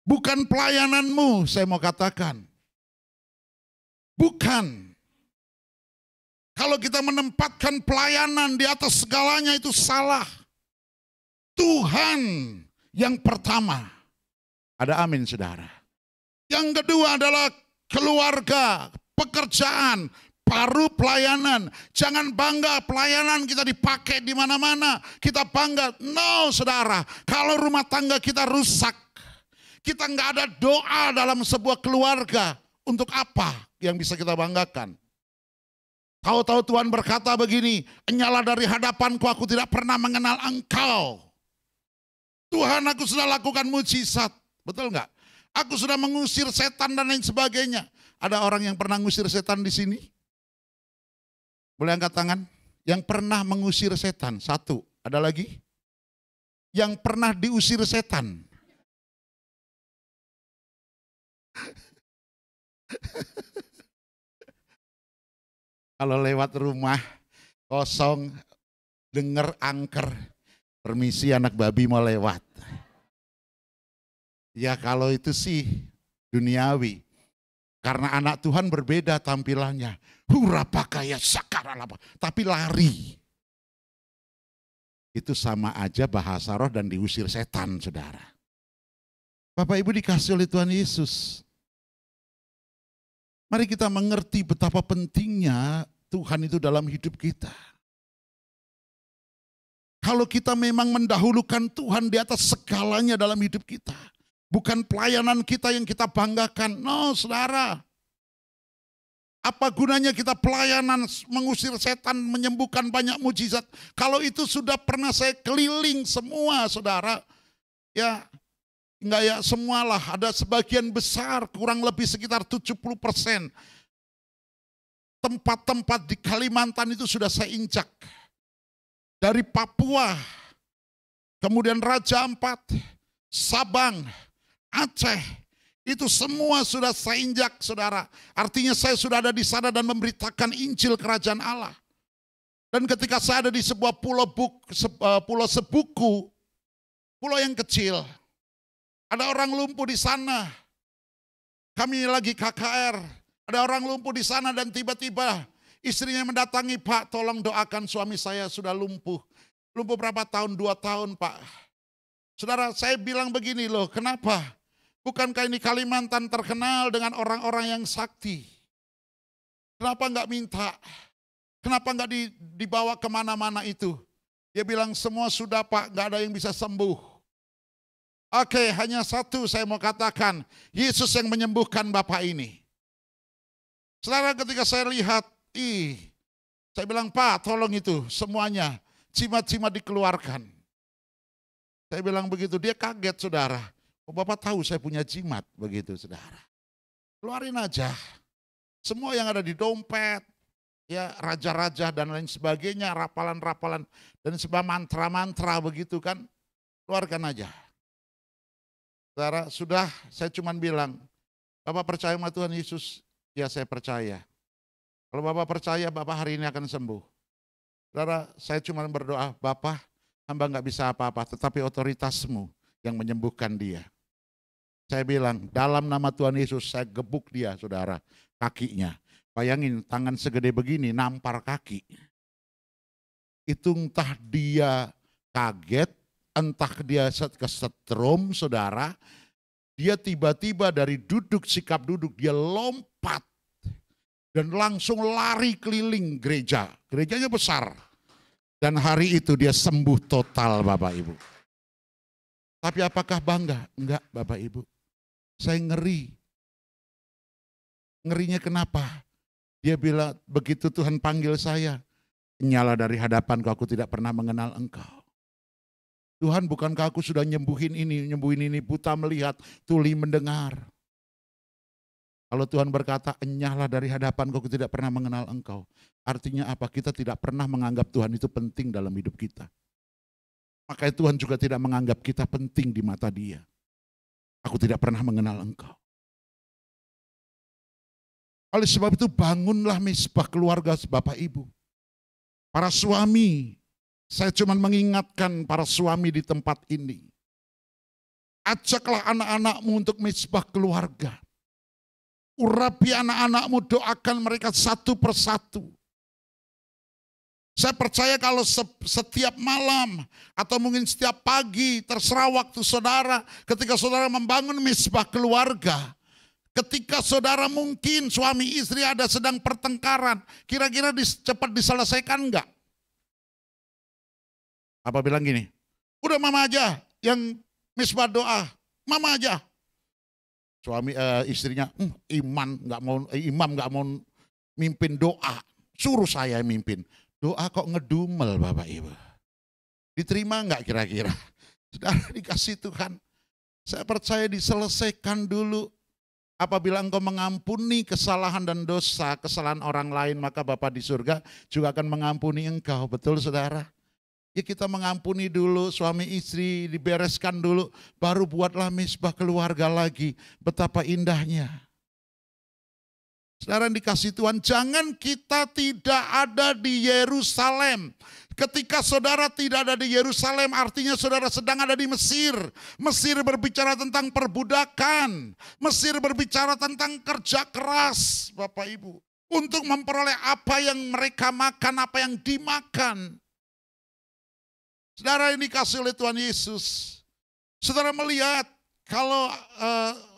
Bukan pelayananmu, saya mau katakan. Bukan. Kalau kita menempatkan pelayanan di atas segalanya itu salah. Tuhan yang pertama. Ada amin saudara. Yang kedua adalah keluarga, pekerjaan, baru pelayanan. Jangan bangga pelayanan kita dipakai di mana-mana. Kita bangga. No saudara, kalau rumah tangga kita rusak, kita nggak ada doa dalam sebuah keluarga, untuk apa yang bisa kita banggakan? Tahu-tahu Tuhan berkata begini, "Nyala dari hadapanku, aku tidak pernah mengenal engkau." Tuhan, aku sudah lakukan mujizat. Betul nggak? Aku sudah mengusir setan dan lain sebagainya. Ada orang yang pernah mengusir setan di sini? Boleh angkat tangan? Yang pernah mengusir setan. Satu. Ada lagi? Yang pernah diusir setan. Kalau lewat rumah kosong, denger angker, permisi anak babi mau lewat. Ya kalau itu sih duniawi. Karena anak Tuhan berbeda tampilannya. Hura pakaya sakaralapa. Tapi lari. Itu sama aja bahasa roh dan diusir setan saudara. Bapak Ibu dikasih oleh Tuhan Yesus. Mari kita mengerti betapa pentingnya Tuhan itu dalam hidup kita. Kalau kita memang mendahulukan Tuhan di atas segalanya dalam hidup kita. Bukan pelayanan kita yang kita banggakan. No saudara. Apa gunanya kita pelayanan mengusir setan, menyembuhkan banyak mujizat. Kalau itu sudah pernah saya keliling semua saudara. Ya. Enggak ya semualah, ada sebagian besar kurang lebih sekitar 70%. Tempat-tempat di Kalimantan itu sudah saya injak. Dari Papua, kemudian Raja Ampat, Sabang, Aceh, itu semua sudah saya injak saudara. Artinya saya sudah ada di sana dan memberitakan Injil Kerajaan Allah. Dan ketika saya ada di sebuah pulau Sebuku, pulau yang kecil, ada orang lumpuh di sana. Kami lagi KKR. Ada orang lumpuh di sana dan tiba-tiba istrinya mendatangi, "Pak, tolong doakan suami saya sudah lumpuh." Lumpuh berapa tahun? 2 tahun, Pak. Saudara, saya bilang begini loh, kenapa? Bukankah ini Kalimantan terkenal dengan orang-orang yang sakti? Kenapa enggak minta? Kenapa enggak dibawa kemana-mana itu? Dia bilang, "Semua sudah Pak, enggak ada yang bisa sembuh." Oke, hanya satu saya mau katakan. Yesus yang menyembuhkan Bapak ini. Saudara, ketika saya lihat, saya bilang, "Pak, tolong itu semuanya, jimat-jimat dikeluarkan." Saya bilang begitu, dia kaget saudara. "Oh, Bapak tahu saya punya jimat?" Begitu saudara. Keluarin aja. Semua yang ada di dompet, ya raja-raja dan lain sebagainya, rapalan-rapalan, dan sebuah mantra-mantra begitu kan, keluarkan aja. Saudara, sudah saya cuma bilang, "Bapak percaya sama Tuhan Yesus?" "Ya, saya percaya." "Kalau Bapak percaya, Bapak hari ini akan sembuh." Saudara, saya cuma berdoa, "Bapak, hamba nggak bisa apa-apa, tetapi otoritasmu yang menyembuhkan dia." Saya bilang, dalam nama Tuhan Yesus, saya gebuk dia, saudara, kakinya. Bayangin, tangan segede begini, nampar kaki. Itu entah dia kaget, entah dia kesetrum, saudara, dia tiba-tiba dari duduk, sikap duduk, dia lompat dan langsung lari keliling gereja. Gerejanya besar. Dan hari itu dia sembuh total Bapak Ibu. Tapi apakah bangga? Enggak Bapak Ibu. Saya ngeri. Ngerinya kenapa? Dia bilang, "Begitu Tuhan panggil saya, nyala dari hadapanku, aku tidak pernah mengenal engkau." Tuhan, bukankah aku sudah nyembuhin ini, buta melihat, tuli mendengar. Kalau Tuhan berkata, enyahlah dari hadapanku, aku tidak pernah mengenal engkau. Artinya apa? Kita tidak pernah menganggap Tuhan itu penting dalam hidup kita. Makanya Tuhan juga tidak menganggap kita penting di mata Dia. Aku tidak pernah mengenal engkau. Oleh sebab itu bangunlah misbah keluarga Bapak Ibu. Para suami, saya cuma mengingatkan para suami di tempat ini. Ajaklah anak-anakmu untuk misbah keluarga. Urapi anak-anakmu, doakan mereka satu persatu. Saya percaya kalau setiap malam atau mungkin setiap pagi, terserah waktu saudara, ketika saudara membangun misbah keluarga, ketika saudara mungkin suami istri ada sedang pertengkaran, kira-kira cepat diselesaikan enggak? Apa bilang gini, udah mama aja yang misbah doa, mama aja. Suami istrinya, imam nggak mau mimpin doa, suruh saya mimpin. Doa kok ngedumel Bapak Ibu. Diterima enggak kira-kira? Saudara dikasih Tuhan. Saya percaya diselesaikan dulu. Apabila engkau mengampuni kesalahan dan dosa, kesalahan orang lain, maka Bapa di surga juga akan mengampuni engkau. Betul saudara? Ya kita mengampuni dulu, suami istri dibereskan dulu, baru buatlah misbah keluarga lagi. Betapa indahnya. Saudara yang dikasih Tuhan, jangan kita tidak ada di Yerusalem. Ketika saudara tidak ada di Yerusalem, artinya saudara sedang ada di Mesir. Mesir berbicara tentang perbudakan. Mesir berbicara tentang kerja keras, Bapak Ibu. Untuk memperoleh apa yang mereka makan, apa yang dimakan. Saudara yang dikasih oleh Tuhan Yesus. Saudara melihat kalau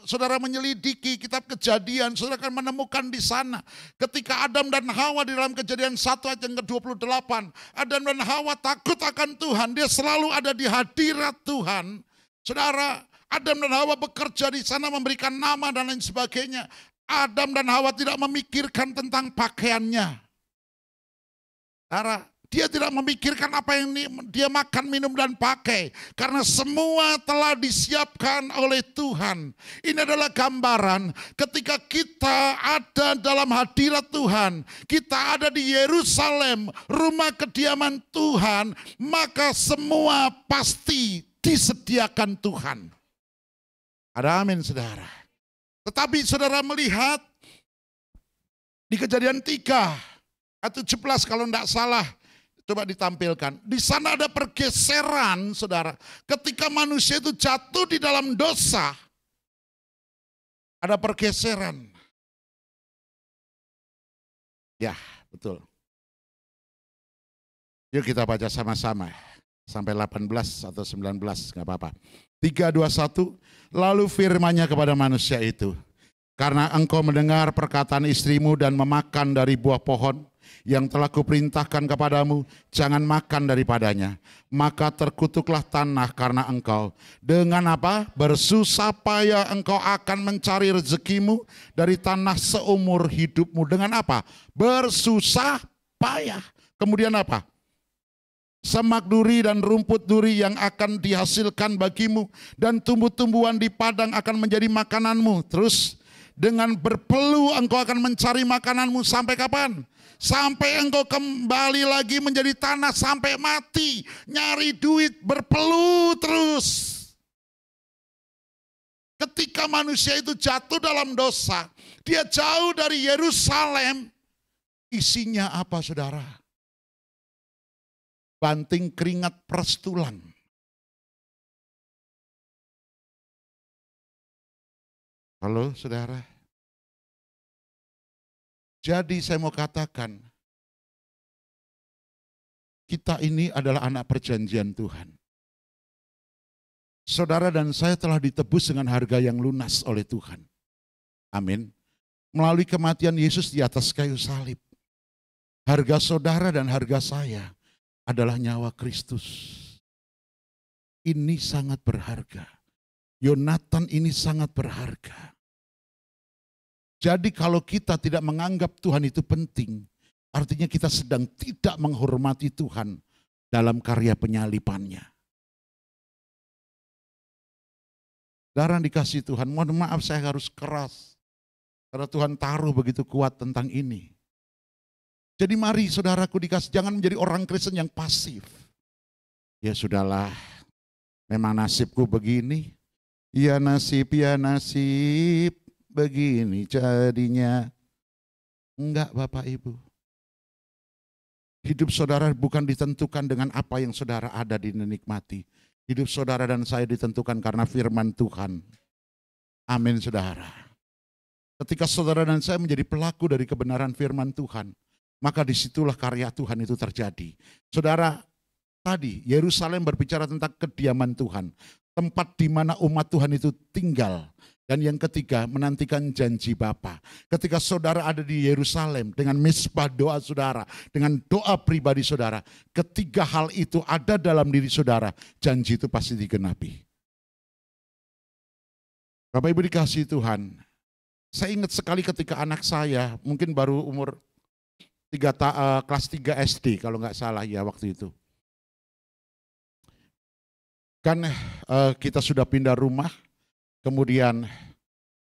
saudara menyelidiki kitab Kejadian, saudara akan menemukan di sana ketika Adam dan Hawa di dalam Kejadian 1 ayat yang ke-28, Adam dan Hawa takut akan Tuhan, dia selalu ada di hadirat Tuhan. Saudara, Adam dan Hawa bekerja di sana, memberikan nama dan lain sebagainya. Adam dan Hawa tidak memikirkan tentang pakaiannya. Saudara, dia tidak memikirkan apa yang dia makan, minum, dan pakai. Karena semua telah disiapkan oleh Tuhan. Ini adalah gambaran ketika kita ada dalam hadirat Tuhan. Kita ada di Yerusalem, rumah kediaman Tuhan. Maka semua pasti disediakan Tuhan. Ada amin saudara. Tetapi saudara melihat di Kejadian 3 ayat 17 kalau tidak salah. Coba ditampilkan. Di sana ada pergeseran, saudara. Ketika manusia itu jatuh di dalam dosa, ada pergeseran. Ya, betul. Yuk kita baca sama-sama. Sampai 18 atau 19, nggak apa-apa. 3, 2, 1. Lalu firman-Nya kepada manusia itu. Karena engkau mendengar perkataan istrimu dan memakan dari buah pohon yang telah kuperintahkan kepadamu, jangan makan daripadanya. Maka terkutuklah tanah karena engkau. Dengan apa? Bersusah payah engkau akan mencari rezekimu dari tanah seumur hidupmu. Dengan apa? Bersusah payah. Kemudian apa? Semak duri dan rumput duri yang akan dihasilkan bagimu, dan tumbuh-tumbuhan di padang akan menjadi makananmu. Terus, dengan berpeluh engkau akan mencari makananmu sampai kapan? Sampai engkau kembali lagi menjadi tanah sampai mati. Nyari duit, berpeluh terus. Ketika manusia itu jatuh dalam dosa, dia jauh dari Yerusalem. Isinya apa saudara? Banting keringat peres tulang. Halo saudara. Jadi saya mau katakan, kita ini adalah anak perjanjian Tuhan. Saudara dan saya telah ditebus dengan harga yang lunas oleh Tuhan. Amin. Melalui kematian Yesus di atas kayu salib. Harga saudara dan harga saya adalah nyawa Kristus. Ini sangat berharga. Yonatan ini sangat berharga. Jadi kalau kita tidak menganggap Tuhan itu penting, artinya kita sedang tidak menghormati Tuhan dalam karya penyalipannya. Saudara dikasih Tuhan, mohon maaf saya harus keras. Karena Tuhan taruh begitu kuat tentang ini. Jadi mari saudaraku dikasih, jangan menjadi orang Kristen yang pasif. Ya sudahlah, memang nasibku begini. Ya nasib begini jadinya. Enggak Bapak Ibu. Hidup saudara bukan ditentukan dengan apa yang saudara ada dinikmati. Hidup saudara dan saya ditentukan karena firman Tuhan. Amin saudara. Ketika saudara dan saya menjadi pelaku dari kebenaran firman Tuhan, maka disitulah karya Tuhan itu terjadi. Saudara, tadi Yerusalem berbicara tentang kediaman Tuhan. Tempat di mana umat Tuhan itu tinggal. Dan yang ketiga, menantikan janji Bapa. Ketika saudara ada di Yerusalem dengan misbah doa saudara, dengan doa pribadi saudara, ketiga hal itu ada dalam diri saudara, janji itu pasti digenapi. Bapak Ibu dikasihi Tuhan, saya ingat sekali ketika anak saya, mungkin baru umur kelas 3 SD kalau nggak salah ya waktu itu. Kan kita sudah pindah rumah, kemudian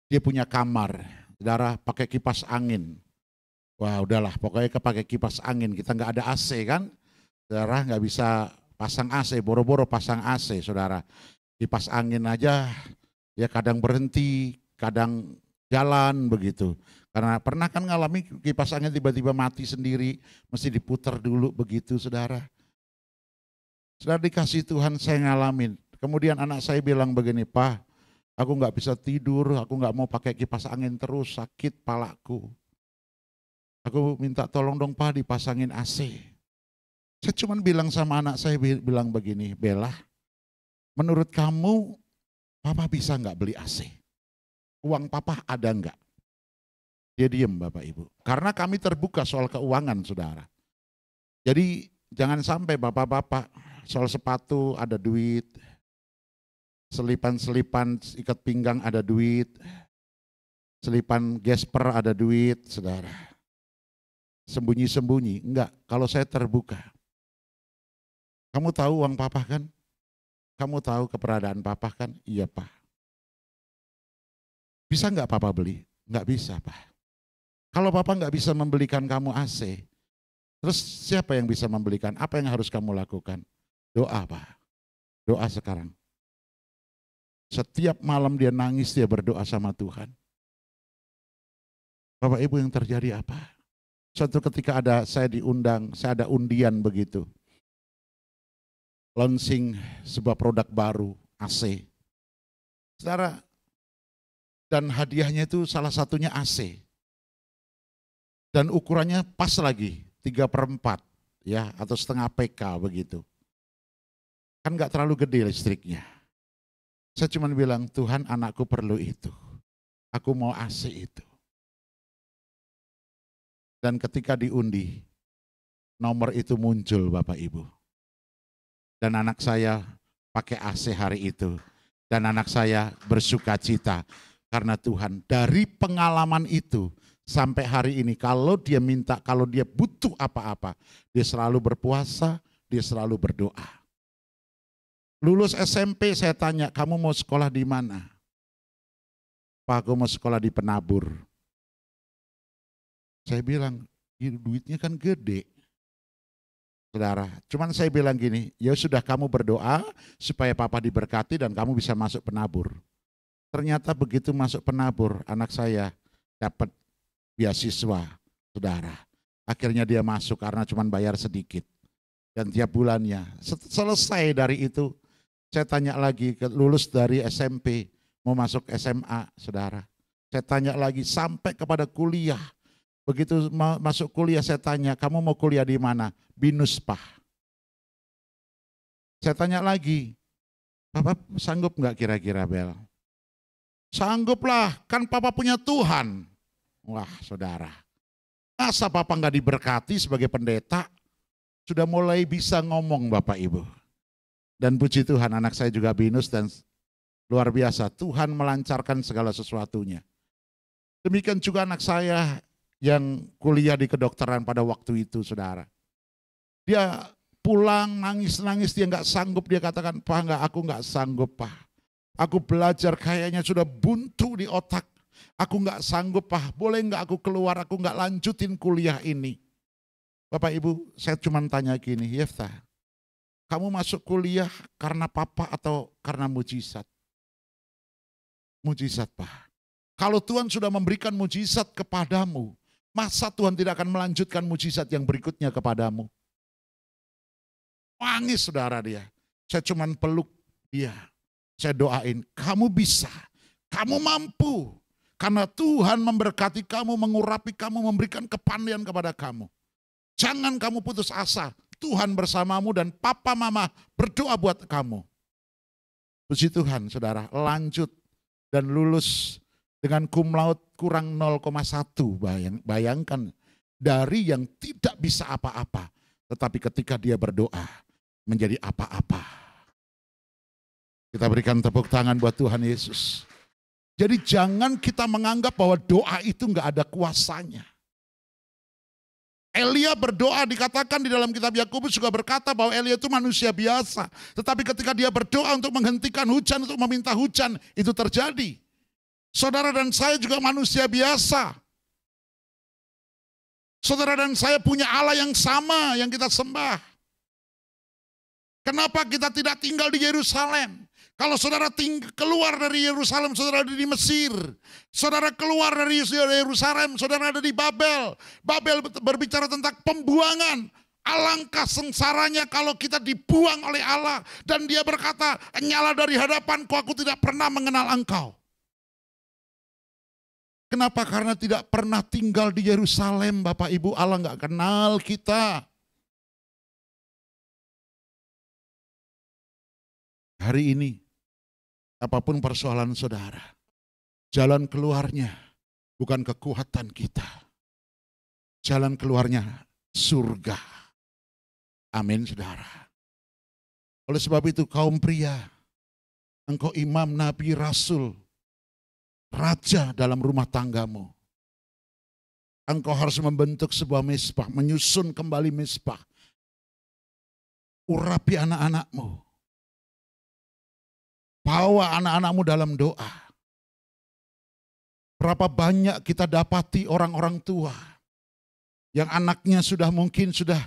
dia punya kamar, saudara pakai kipas angin. Wah udahlah pokoknya pakai kipas angin, kita nggak ada AC kan. Saudara nggak bisa pasang AC, boro-boro pasang AC saudara. Kipas angin aja ya kadang berhenti, kadang jalan begitu. Karena pernah kan ngalami kipas angin tiba-tiba mati sendiri, mesti diputar dulu begitu saudara. Saudara dikasih Tuhan saya ngalamin. Kemudian anak saya bilang begini, Pak, aku nggak bisa tidur, aku nggak mau pakai kipas angin terus, sakit palaku. Aku minta tolong dong Pak dipasangin AC. Saya cuma bilang sama anak saya bilang begini, Bella, menurut kamu Papa bisa nggak beli AC? Uang Papa ada nggak? Dia diem Bapak Ibu. Karena kami terbuka soal keuangan saudara. Jadi jangan sampai bapak-bapak soal sepatu ada duit, selipan-selipan ikat pinggang ada duit, selipan gesper ada duit, saudara. Sembunyi-sembunyi, enggak, kalau saya terbuka. Kamu tahu uang Papa kan? Kamu tahu keberadaan Papa kan? Iya Pak. Bisa enggak Papa beli? Enggak bisa Pak. Kalau Papa enggak bisa membelikan kamu AC, terus siapa yang bisa membelikan? Apa yang harus kamu lakukan? Doa Pak, doa sekarang. Setiap malam dia nangis, dia berdoa sama Tuhan. Bapak Ibu yang terjadi apa? Suatu ketika saya diundang, saya ada undian begitu. Launching sebuah produk baru, AC. Saudara, dan hadiahnya itu salah satunya AC. Dan ukurannya pas lagi, 3/4 ya, atau setengah PK begitu. Kan gak terlalu gede listriknya. Saya cuma bilang, Tuhan anakku perlu itu. Aku mau AC itu. Dan ketika diundi, nomor itu muncul Bapak Ibu. Dan anak saya pakai AC hari itu. Dan anak saya bersuka cita. Karena Tuhan dari pengalaman itu sampai hari ini kalau dia minta, kalau dia butuh apa-apa, dia selalu berpuasa, dia selalu berdoa. Lulus SMP saya tanya, kamu mau sekolah di mana? Pak, aku mau sekolah di Penabur. Saya bilang, duitnya kan gede. Saudara, cuman saya bilang gini, ya sudah kamu berdoa supaya Papa diberkati dan kamu bisa masuk Penabur. Ternyata begitu masuk Penabur, anak saya dapat beasiswa, saudara. Akhirnya dia masuk karena cuman bayar sedikit. Dan tiap bulannya, selesai dari itu, saya tanya lagi, lulus dari SMP, mau masuk SMA, saudara. Saya tanya lagi sampai kepada kuliah. Begitu masuk kuliah saya tanya, kamu mau kuliah di mana? BINUS Pak. Saya tanya lagi, Papa sanggup nggak kira-kira Bel? Sanggup lah, kan Papa punya Tuhan. Wah saudara, masa Papa nggak diberkati sebagai pendeta? Sudah mulai bisa ngomong Bapak Ibu. Dan puji Tuhan anak saya juga BINUS dan luar biasa, Tuhan melancarkan segala sesuatunya. Demikian juga anak saya yang kuliah di kedokteran pada waktu itu saudara. Dia pulang nangis-nangis, dia nggak sanggup, dia katakan, Pak aku nggak sanggup Pak. Aku belajar kayaknya sudah buntu di otak. Aku nggak sanggup Pak, boleh nggak aku keluar, aku nggak lanjutin kuliah ini. Bapak Ibu, saya cuma tanya gini, Yefta, kamu masuk kuliah karena papa atau karena mujizat? Mujizat Pak. Kalau Tuhan sudah memberikan mujizat kepadamu, masa Tuhan tidak akan melanjutkan mujizat yang berikutnya kepadamu? Nangis saudara dia. Saya cuma peluk dia. Saya doain, kamu bisa, kamu mampu. Karena Tuhan memberkati kamu, mengurapi kamu, memberikan kepandaian kepada kamu. Jangan kamu putus asa. Tuhan bersamamu dan papa mama berdoa buat kamu. Puji Tuhan saudara, lanjut dan lulus dengan cum laude kurang 0,1. Bayangkan dari yang tidak bisa apa-apa. Tetapi ketika dia berdoa menjadi apa-apa. Kita berikan tepuk tangan buat Tuhan Yesus. Jadi jangan kita menganggap bahwa doa itu enggak ada kuasanya. Elia berdoa, dikatakan di dalam kitab Yakobus juga berkata bahwa Elia itu manusia biasa. Tetapi ketika dia berdoa untuk menghentikan hujan, untuk meminta hujan, itu terjadi. Saudara dan saya juga manusia biasa. Saudara dan saya punya Allah yang sama yang kita sembah. Kenapa kita tidak tinggal di Yerusalem? Kalau saudara keluar dari Yerusalem, saudara ada di Mesir. Saudara keluar dari Yerusalem, saudara ada di Babel. Babel berbicara tentang pembuangan. Alangkah sengsaranya kalau kita dibuang oleh Allah. Dan dia berkata, nyala dari hadapanku, aku tidak pernah mengenal engkau. Kenapa? Karena tidak pernah tinggal di Yerusalem, Bapak Ibu. Allah nggak kenal kita. Hari ini, apapun persoalan saudara, jalan keluarnya bukan kekuatan kita. Jalan keluarnya surga. Amin saudara. Oleh sebab itu kaum pria, engkau imam, nabi, rasul, raja dalam rumah tanggamu. Engkau harus membentuk sebuah mezbah, menyusun kembali mezbah. Urapi anak-anakmu. Bawa anak-anakmu dalam doa. Berapa banyak kita dapati orang-orang tua yang anaknya mungkin sudah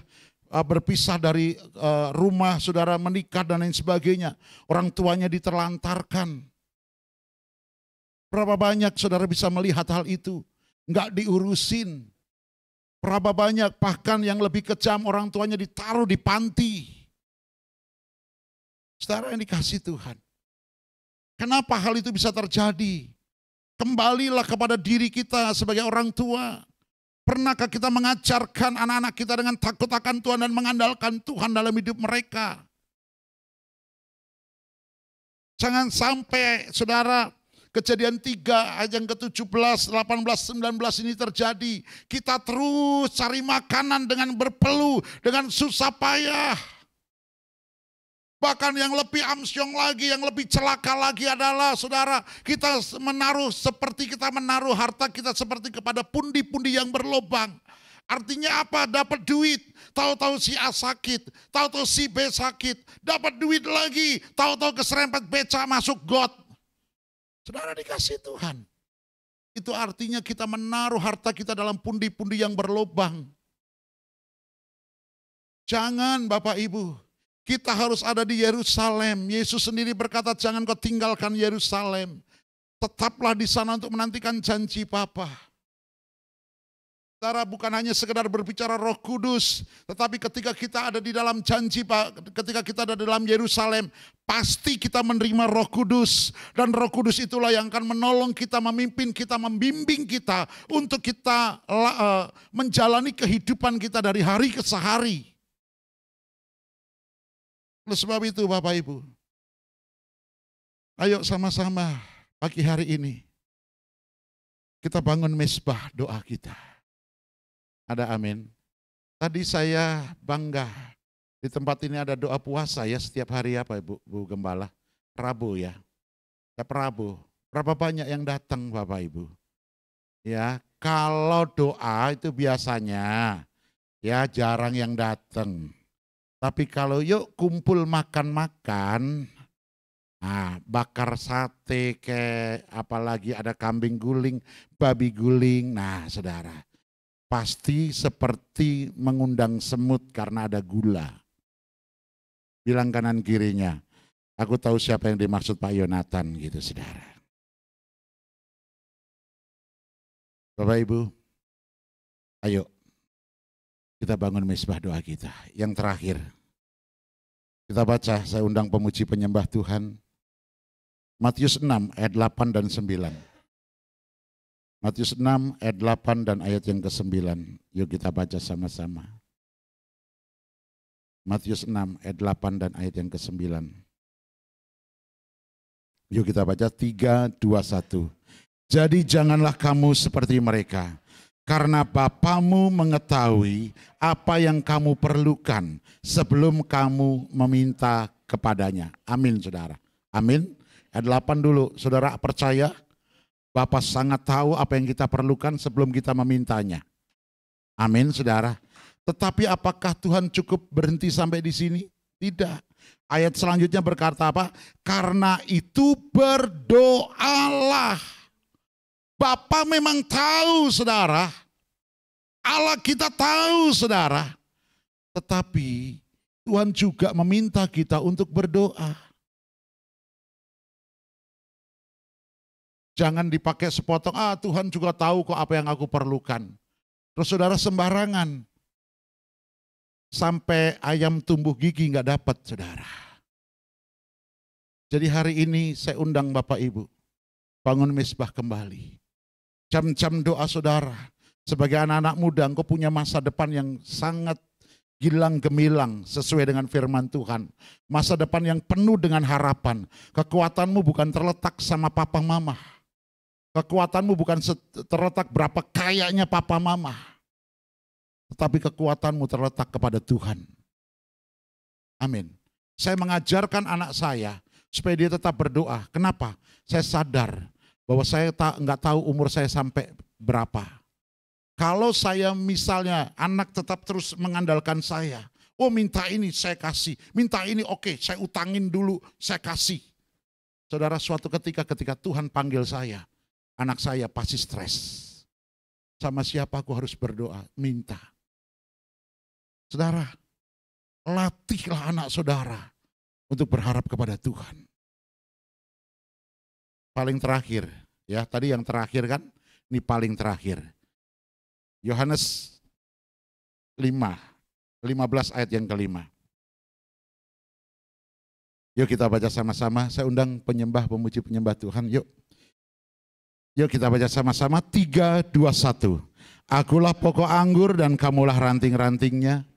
berpisah dari rumah, saudara menikah dan lain sebagainya. Orang tuanya diterlantarkan. Berapa banyak saudara bisa melihat hal itu? Enggak diurusin. Berapa banyak bahkan yang lebih kejam orang tuanya ditaruh di panti. Saudara yang dikasih Tuhan. Kenapa hal itu bisa terjadi? Kembalilah kepada diri kita sebagai orang tua. Pernahkah kita mengajarkan anak-anak kita dengan takut akan Tuhan dan mengandalkan Tuhan dalam hidup mereka? Jangan sampai saudara Kejadian 3 ayat yang ke-17, 18, 19 ini terjadi. Kita terus cari makanan dengan berpeluh, dengan susah payah. Bahkan yang lebih amsyong lagi, yang lebih celaka lagi adalah saudara, kita seperti kita menaruh harta kita seperti kepada pundi-pundi yang berlobang. Artinya apa? Dapat duit, tahu-tahu si A sakit, tahu-tahu si B sakit, dapat duit lagi, tahu-tahu keserempet beca masuk got. Saudara dikasih Tuhan. Itu artinya kita menaruh harta kita dalam pundi-pundi yang berlobang. Jangan Bapak Ibu. Kita harus ada di Yerusalem. Yesus sendiri berkata, jangan kau tinggalkan Yerusalem. Tetaplah di sana untuk menantikan janji Bapa. Saudara, bukan hanya sekedar berbicara Roh Kudus, tetapi ketika kita ada di dalam janji, ketika kita ada di dalam Yerusalem, pasti kita menerima Roh Kudus. Dan Roh Kudus itulah yang akan menolong kita, memimpin kita, membimbing kita untuk kita menjalani kehidupan kita dari hari ke sehari. Oleh sebab itu Bapak Ibu, ayo sama-sama pagi hari ini kita bangun mezbah doa kita. Ada amin. Tadi saya bangga di tempat ini ada doa puasa ya setiap hari apa Bu Gembala? Rabu ya. Setiap Rabu. Berapa banyak yang datang Bapak Ibu? Ya, kalau doa itu biasanya ya jarang yang datang. Tapi kalau yuk kumpul makan-makan, Nah, bakar sate kayak apalagi ada kambing guling, babi guling. Nah, saudara, pasti seperti mengundang semut karena ada gula. Bilang kanan kirinya, aku tahu siapa yang dimaksud Pak Yonatan gitu, saudara. Bapak Ibu, ayo kita bangun mezbah doa kita. Yang terakhir, kita baca, saya undang pemuji penyembah Tuhan. Matius 6 ayat 8 dan 9. Matius 6 ayat 8 dan ayat yang ke-9. Yuk kita baca sama-sama. Matius 6 ayat 8 dan ayat yang ke-9. Yuk kita baca 3, 2, 1. Jadi janganlah kamu seperti mereka, karena Bapamu mengetahui apa yang kamu perlukan sebelum kamu meminta kepadanya. Amin, saudara. Amin. Ayat 8 dulu, saudara percaya Bapa sangat tahu apa yang kita perlukan sebelum kita memintanya. Amin, saudara. Tetapi apakah Tuhan cukup berhenti sampai di sini? Tidak. Ayat selanjutnya berkata apa? Karena itu berdoalah. Bapa memang tahu, saudara. Allah kita tahu, saudara. Tetapi Tuhan juga meminta kita untuk berdoa. Jangan dipakai sepotong, Tuhan juga tahu kok apa yang aku perlukan. Terus saudara sembarangan. Sampai ayam tumbuh gigi nggak dapat, saudara. Jadi hari ini saya undang Bapak Ibu, bangun mezbah kembali. Jam-jam doa saudara. Sebagai anak-anak muda, engkau punya masa depan yang sangat gilang gemilang sesuai dengan firman Tuhan. Masa depan yang penuh dengan harapan. Kekuatanmu bukan terletak sama papa mama. Kekuatanmu bukan terletak berapa kayanya papa mama. Tetapi kekuatanmu terletak kepada Tuhan. Amin. Saya mengajarkan anak saya supaya dia tetap berdoa. Kenapa? Saya sadar bahwa saya nggak tahu umur saya sampai berapa. Kalau saya misalnya anak tetap terus mengandalkan saya. Oh minta ini saya kasih. Minta ini oke, saya utangin dulu saya kasih. Saudara, suatu ketika Tuhan panggil saya. Anak saya pasti stres. Sama siapa aku harus berdoa? Minta. Saudara, latihlah anak saudara untuk berharap kepada Tuhan. Paling terakhir, ya tadi yang terakhir kan, ini paling terakhir. Yohanes 15 ayat yang ke-5. Yuk kita baca sama-sama, saya undang penyembah, pemuji penyembah Tuhan, yuk. Yuk kita baca sama-sama, 3, 2, 1. Akulah pokok anggur dan kamulah ranting-rantingnya.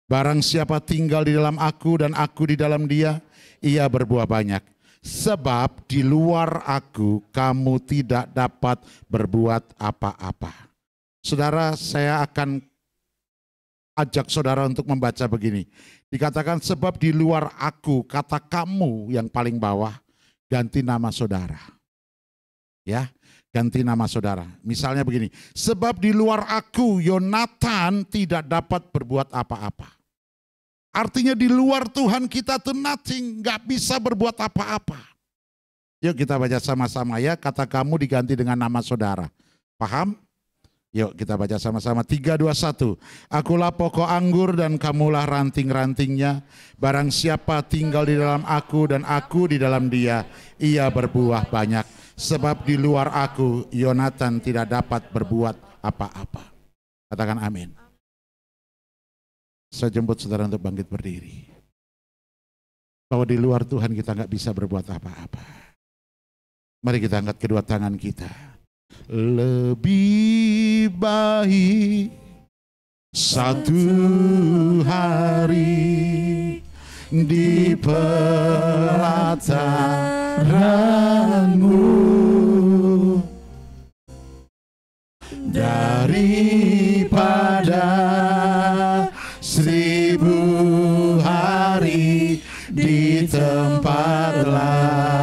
Barang siapa tinggal di dalam aku dan aku di dalam dia, ia berbuah banyak. Sebab di luar aku kamu tidak dapat berbuat apa-apa. Saudara, saya akan ajak saudara untuk membaca begini. Dikatakan sebab di luar aku, kata kamu yang paling bawah, ganti nama saudara. Ya. Ganti nama saudara. Misalnya begini, sebab di luar aku Yonatan tidak dapat berbuat apa-apa. Artinya di luar Tuhan kita tuh nothing, gak bisa berbuat apa-apa. Yuk kita baca sama-sama ya, kata kamu diganti dengan nama saudara. Paham? Yuk kita baca sama-sama, 3, 2, 1. Akulah pokok anggur dan kamulah ranting-rantingnya. Barang siapa tinggal di dalam aku dan aku di dalam dia, ia berbuah banyak. Sebab di luar aku, Yonatan tidak dapat berbuat apa-apa. Katakan amin. Saya jemput saudara untuk bangkit berdiri. Bahwa di luar Tuhan kita nggak bisa berbuat apa-apa. Mari kita angkat kedua tangan kita. Lebih baik satu hari di pelataranmu daripada 1000 hari di tempat lain.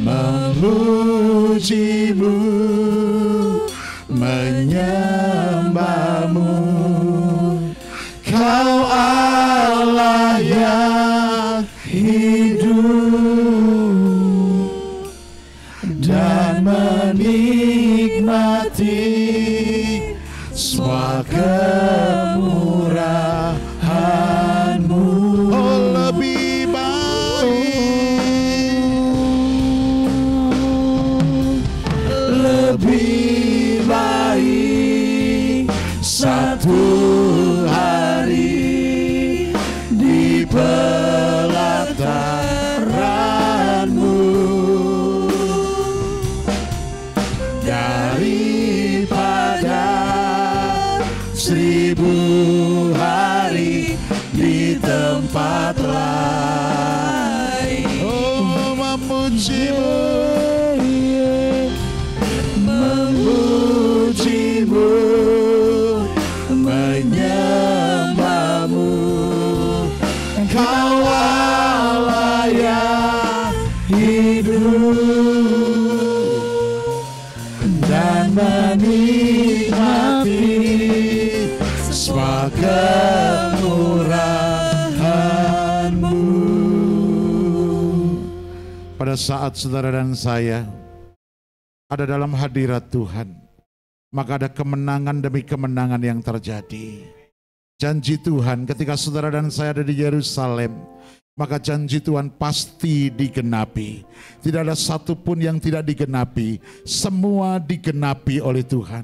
Memujimu, menyembahmu menikmati semua kemurahan-Mu. Oh, lebih baik satu hari di pelataran-Mu daripada 1000 hari di tempat lain. Oh, memuji-Mu, memuji-Mu, menyembah-Mu. Engkau Allah yang hidup dan menikmati semua kemurahan-Mu. Pada saat saudara dan saya ada dalam hadirat Tuhan, maka ada kemenangan demi kemenangan yang terjadi. Janji Tuhan ketika saudara dan saya ada di Yerusalem, maka janji Tuhan pasti digenapi. Tidak ada satupun yang tidak digenapi, semua digenapi oleh Tuhan.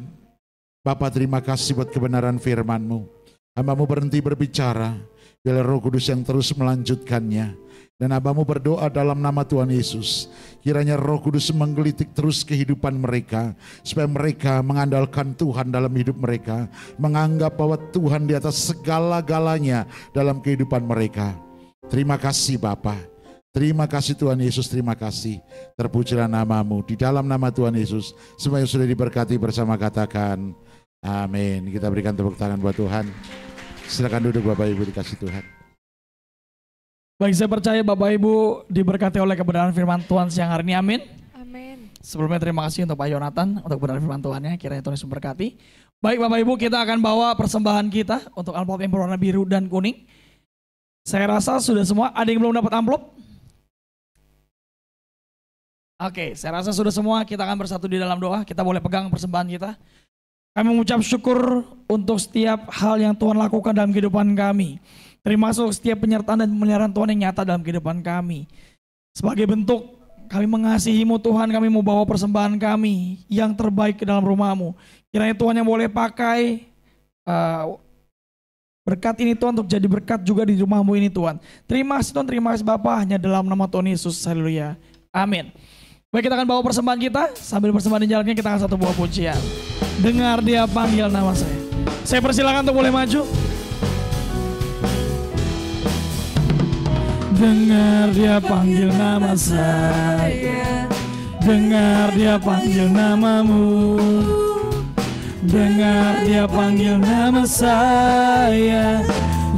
Bapa, terima kasih buat kebenaran firman-Mu. Hamba-Mu berhenti berbicara, biar Roh Kudus yang terus melanjutkannya. Dan Hamba-Mu berdoa dalam nama Tuhan Yesus, kiranya Roh Kudus menggelitik terus kehidupan mereka, supaya mereka mengandalkan Tuhan dalam hidup mereka, menganggap bahwa Tuhan di atas segala-galanya dalam kehidupan mereka. Terima kasih Bapa, terima kasih Tuhan Yesus, terima kasih. Terpujilah nama-Mu, di dalam nama Tuhan Yesus, semua yang sudah diberkati bersama katakan amin. Kita berikan tepuk tangan buat Tuhan. Silakan duduk Bapak Ibu, dikasih Tuhan. Baik, saya percaya Bapak Ibu diberkati oleh kebenaran firman Tuhan siang hari ini, amin. Amin. Sebelumnya terima kasih untuk Pak Yonatan untuk kebenaran firman Tuhannya, kiranya Tuhan Yesus memberkati. Baik Bapak Ibu, kita akan bawa persembahan kita untuk amplop yang berwarna biru dan kuning. Saya rasa sudah semua, ada yang belum dapat amplop? Oke, saya rasa sudah semua, kita akan bersatu di dalam doa, kita boleh pegang persembahan kita. Kami mengucap syukur untuk setiap hal yang Tuhan lakukan dalam kehidupan kami. Termasuk setiap penyertaan dan pemeliharaan Tuhan yang nyata dalam kehidupan kami. Sebagai bentuk kami mengasihi-Mu Tuhan, kami mau bawa persembahan kami yang terbaik ke dalam rumah-Mu. Kiranya Tuhan yang boleh pakai berkat ini Tuhan untuk jadi berkat juga di rumah-Mu ini Tuhan. Terima kasih Tuhan, terima kasih Bapa, hanya dalam nama Tuhan Yesus, haleluya, amin. Baik, kita akan bawa persembahan kita, sambil persembahan dijalankan kita akan satu buah pujian. Dengar Dia panggil nama saya. Saya persilakan untuk boleh maju. Dengar Dia panggil nama saya, dengar Dia panggil namamu, dengar Dia panggil nama saya,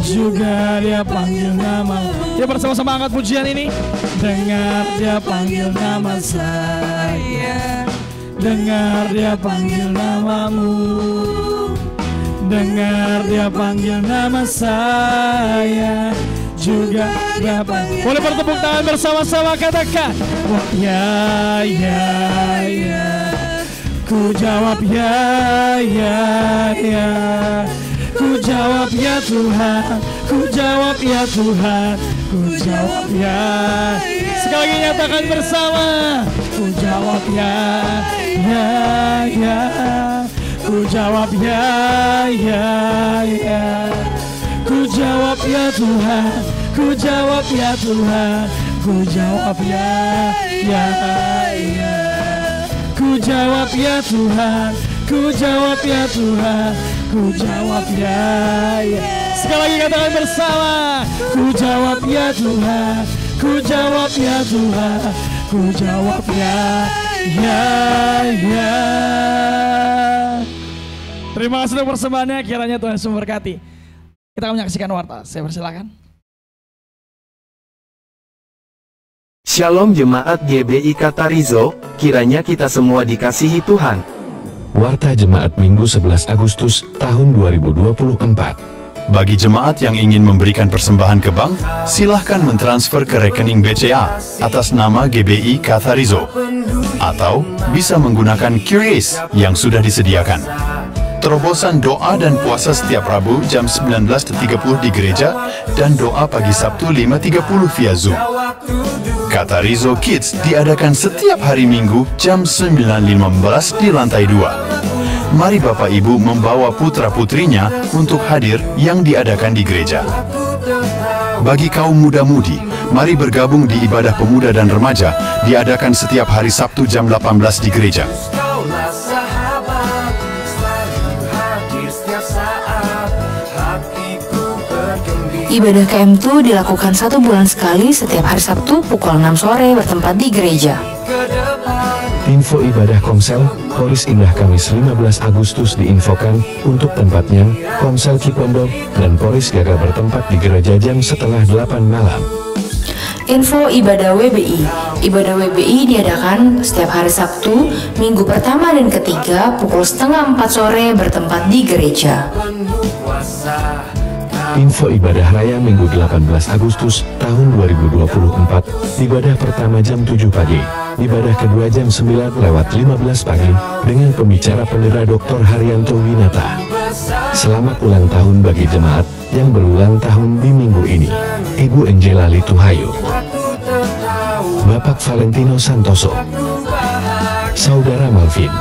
juga Dia panggil namamu. Ya, bersama-sama angkat pujian ini. Dengar Dia panggil nama saya, dengar Dia panggil namamu, dengar Dia panggil nama saya, juga dapat. Boleh bertepuk tangan bersama-sama, katakan oh, ya, ya, ya. Ku jawab ya, ya, ya. Ku jawab ya Tuhan, ku jawab ya Tuhan, ku jawab ya. Sekali lagi nyatakan bersama. Ku jawab ya, ya, ya. Ku jawab ya, ya, ya. Ku jawab ya Tuhan, ku jawab ya Tuhan, ku jawab ya, ya, ya. Ku jawab ya Tuhan, ku jawab ya Tuhan, ku jawab ya, ya. Sekali lagi katakan bersama. Ku jawab ya Tuhan, ku jawab ya Tuhan, ku jawab ya, ya, ya. Terima kasih untuk persembahannya, kiranya Tuhan Yesus memberkati. Kita akan menyaksikan warta, saya persilakan. Shalom Jemaat GBI Katarizo, kiranya kita semua dikasihi Tuhan. Warta Jemaat Minggu 11 Agustus tahun 2024. Bagi jemaat yang ingin memberikan persembahan ke bank, silahkan mentransfer ke rekening BCA atas nama GBI Katharizo, atau bisa menggunakan QRIS yang sudah disediakan. Terobosan doa dan puasa setiap Rabu jam 19.30 di gereja dan doa pagi Sabtu 5.30 via Zoom. Katharizo Kids diadakan setiap hari Minggu jam 9.15 di lantai 2. Mari Bapak Ibu membawa putra-putrinya untuk hadir yang diadakan di gereja. Bagi kaum muda-mudi, mari bergabung di ibadah pemuda dan remaja diadakan setiap hari Sabtu jam 18 di gereja. Ibadah KM2 dilakukan 1 bulan sekali setiap hari Sabtu pukul 6 sore bertempat di gereja. Info ibadah Komsel, Polis Indah Kamis 15 Agustus diinfokan untuk tempatnya, Komsel Cipondo, dan Polis Gagal bertempat di gereja jam setelah 8 malam. Info ibadah WBI. Ibadah WBI diadakan setiap hari Sabtu, minggu pertama dan ketiga pukul setengah 4 sore bertempat di gereja. Info ibadah raya Minggu 18 Agustus tahun 2024, ibadah pertama jam 7 pagi, ibadah kedua jam 9:15 pagi, dengan pembicara pendeta Dr. Haryanto Winata. Selamat ulang tahun bagi jemaat yang berulang tahun di minggu ini, Ibu Angela Lituhayu, Bapak Valentino Santoso, Saudara Malvin,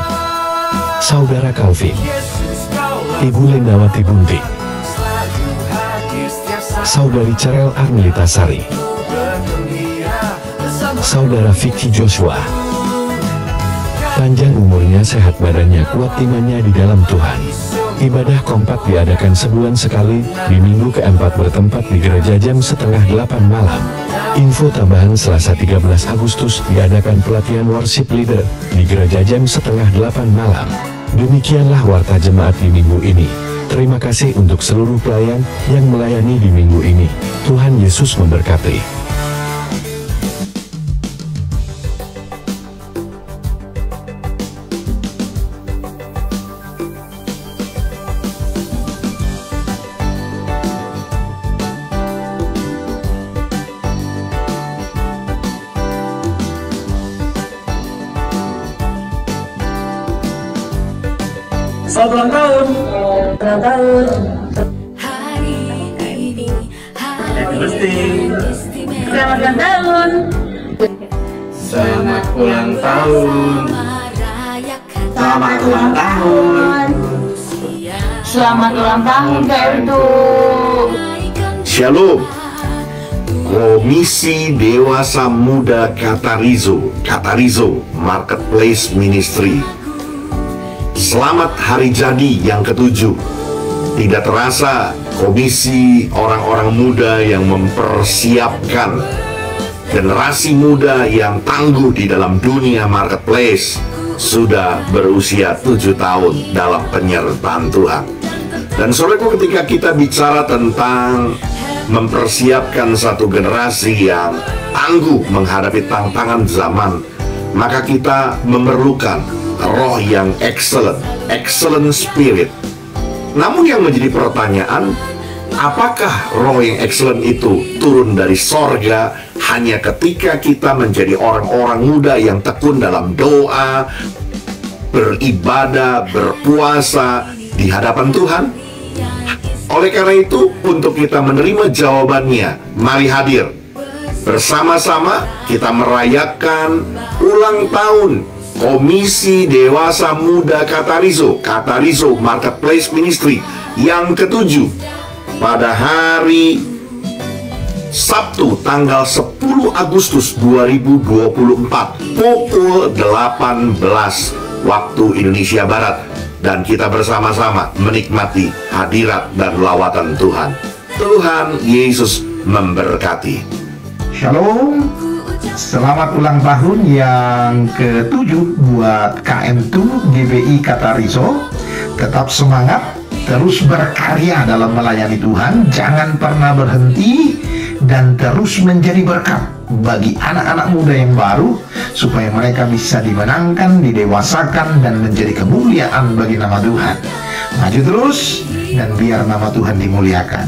Saudara Calvin, Ibu Lendawati Bunting, Saudari Carel Armelita Sari, Saudara Vicky Joshua. Panjang umurnya, sehat badannya, kuat imannya di dalam Tuhan. Ibadah kompak diadakan sebulan sekali, di minggu keempat bertempat di gereja jam setengah 8 malam. Info tambahan Selasa 13 Agustus diadakan pelatihan worship leader di gereja jam setengah 8 malam. Demikianlah warta jemaat di minggu ini. Terima kasih untuk seluruh pelayan yang melayani di minggu ini. Tuhan Yesus memberkati. Selamat ulang tahun. Ulang tahun. Hari ini hari Selamat ulang tahun. Selamat ulang tahun. Selamat ulang tahun. Selamat ulang tahun KM2. Shalom. Komisi Dewasa Muda Katharizo Marketplace Ministry. Selamat hari jadi yang ke-7. Tidak terasa komisi orang-orang muda yang mempersiapkan generasi muda yang tangguh di dalam dunia marketplace sudah berusia 7 tahun dalam penyertaan Tuhan. Dan saudaraku, ketika kita bicara tentang mempersiapkan satu generasi yang tangguh menghadapi tantangan zaman, maka kita memerlukan roh yang excellent spirit. Namun yang menjadi pertanyaan, apakah roh yang excellent itu turun dari sorga hanya ketika kita menjadi orang-orang muda yang tekun dalam doa, beribadah, berpuasa di hadapan Tuhan? Oleh karena itu, untuk kita menerima jawabannya, mari hadir bersama-sama kita merayakan ulang tahun Komisi Dewasa Muda Katharizo Marketplace Ministry yang ke-7 pada hari Sabtu tanggal 10 Agustus 2024 pukul 18 waktu Indonesia Barat, dan kita bersama-sama menikmati hadirat dan lawatan Tuhan. Tuhan Yesus memberkati. Shalom. Selamat ulang tahun yang ke-7 buat KM2 GBI Katharizo. Tetap semangat, terus berkarya dalam melayani Tuhan, jangan pernah berhenti, dan terus menjadi berkat bagi anak-anak muda yang baru, supaya mereka bisa dimenangkan, didewasakan, dan menjadi kemuliaan bagi nama Tuhan. Maju terus, dan biar nama Tuhan dimuliakan.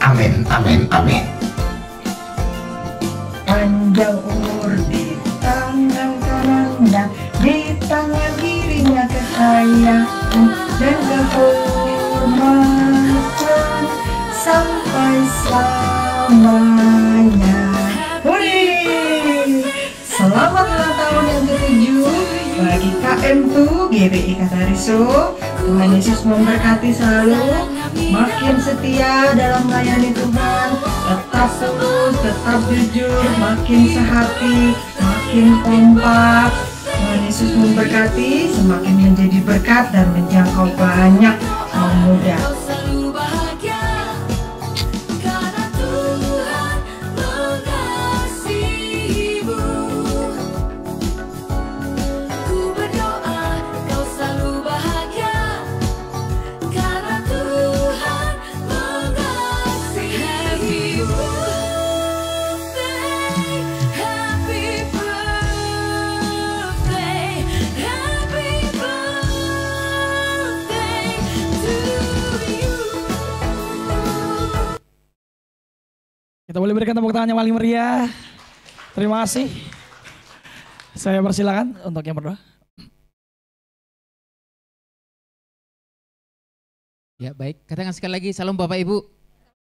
Amin, amin, amin. Panjang umur di tangan kanan dan di tangan kirinya kekayaan dan kehormatan sampai selamanya. Selamat ulang tahun yang ke-7 bagi KM2 GBI Katariso. Tuhan Yesus memberkati selalu, makin setia dalam melayani Tuhan, tetap tulus, tetap jujur, makin sehati, makin kompak. Tuhan Yesus memberkati, semakin menjadi berkat dan menjangkau banyak kaum muda. Kita boleh berikan tepuk tangan yang paling meriah. Terima kasih. Saya persilakan untuk yang berdoa. Ya baik, katakan sekali lagi salam Bapak Ibu.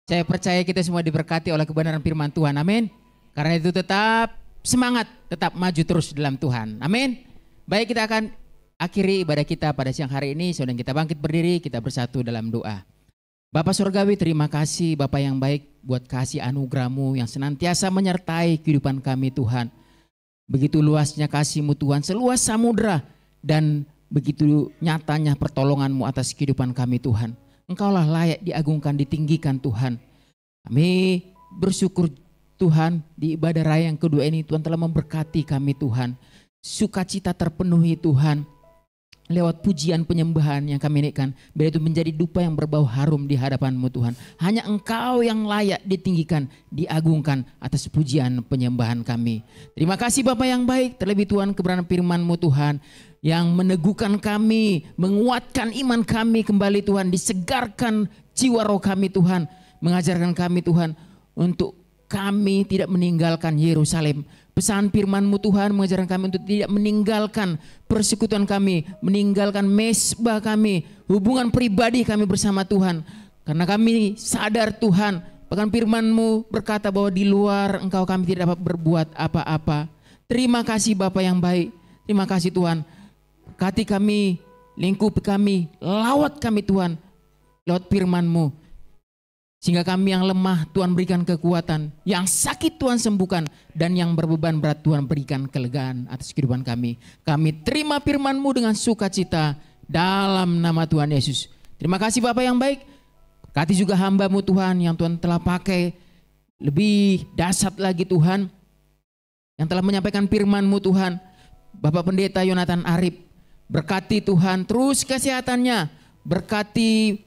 Saya percaya kita semua diberkati oleh kebenaran firman Tuhan, amin. Karena itu tetap semangat, tetap maju terus dalam Tuhan, amin. Baik, kita akan akhiri ibadah kita pada siang hari ini. Saudara kita bangkit berdiri, kita bersatu dalam doa. Bapak Surgawi, terima kasih Bapak yang baik buat kasih anugerah-Mu yang senantiasa menyertai kehidupan kami Tuhan. Begitu luasnya kasih-Mu Tuhan, seluas samudra, dan begitu nyatanya pertolongan-Mu atas kehidupan kami Tuhan. Engkaulah layak diagungkan, ditinggikan Tuhan. Kami bersyukur Tuhan di ibadah raya yang kedua ini Tuhan telah memberkati kami Tuhan. Sukacita terpenuhi Tuhan. Lewat pujian penyembahan yang kami naikkan, biar itu menjadi dupa yang berbau harum di hadapan-Mu Tuhan. Hanya Engkau yang layak ditinggikan, diagungkan atas pujian penyembahan kami. Terima kasih Bapa yang baik, terlebih Tuhan kebenaran firman-Mu Tuhan, yang meneguhkan kami, menguatkan iman kami kembali Tuhan, disegarkan jiwa roh kami Tuhan, mengajarkan kami Tuhan, untuk kami tidak meninggalkan Yerusalem. Pesan firman-Mu Tuhan mengajarkan kami untuk tidak meninggalkan persekutuan kami, meninggalkan mesbah kami, hubungan pribadi kami bersama Tuhan. Karena kami sadar Tuhan, bahkan firman-Mu berkata bahwa di luar Engkau kami tidak dapat berbuat apa-apa. Terima kasih Bapa yang baik, terima kasih Tuhan. Berkati kami, lingkupi kami, lawat kami Tuhan, lewat firman-Mu. Sehingga kami yang lemah Tuhan berikan kekuatan, yang sakit Tuhan sembuhkan, dan yang berbeban berat Tuhan berikan kelegaan atas kehidupan kami. Kami terima firman-Mu dengan sukacita dalam nama Tuhan Yesus. Terima kasih Bapak yang baik. Berkati juga hamba-Mu Tuhan yang Tuhan telah pakai lebih dahsyat lagi Tuhan, yang telah menyampaikan firman-Mu Tuhan. Bapak Pendeta Yonatan Arif, berkati Tuhan terus kesehatannya, berkati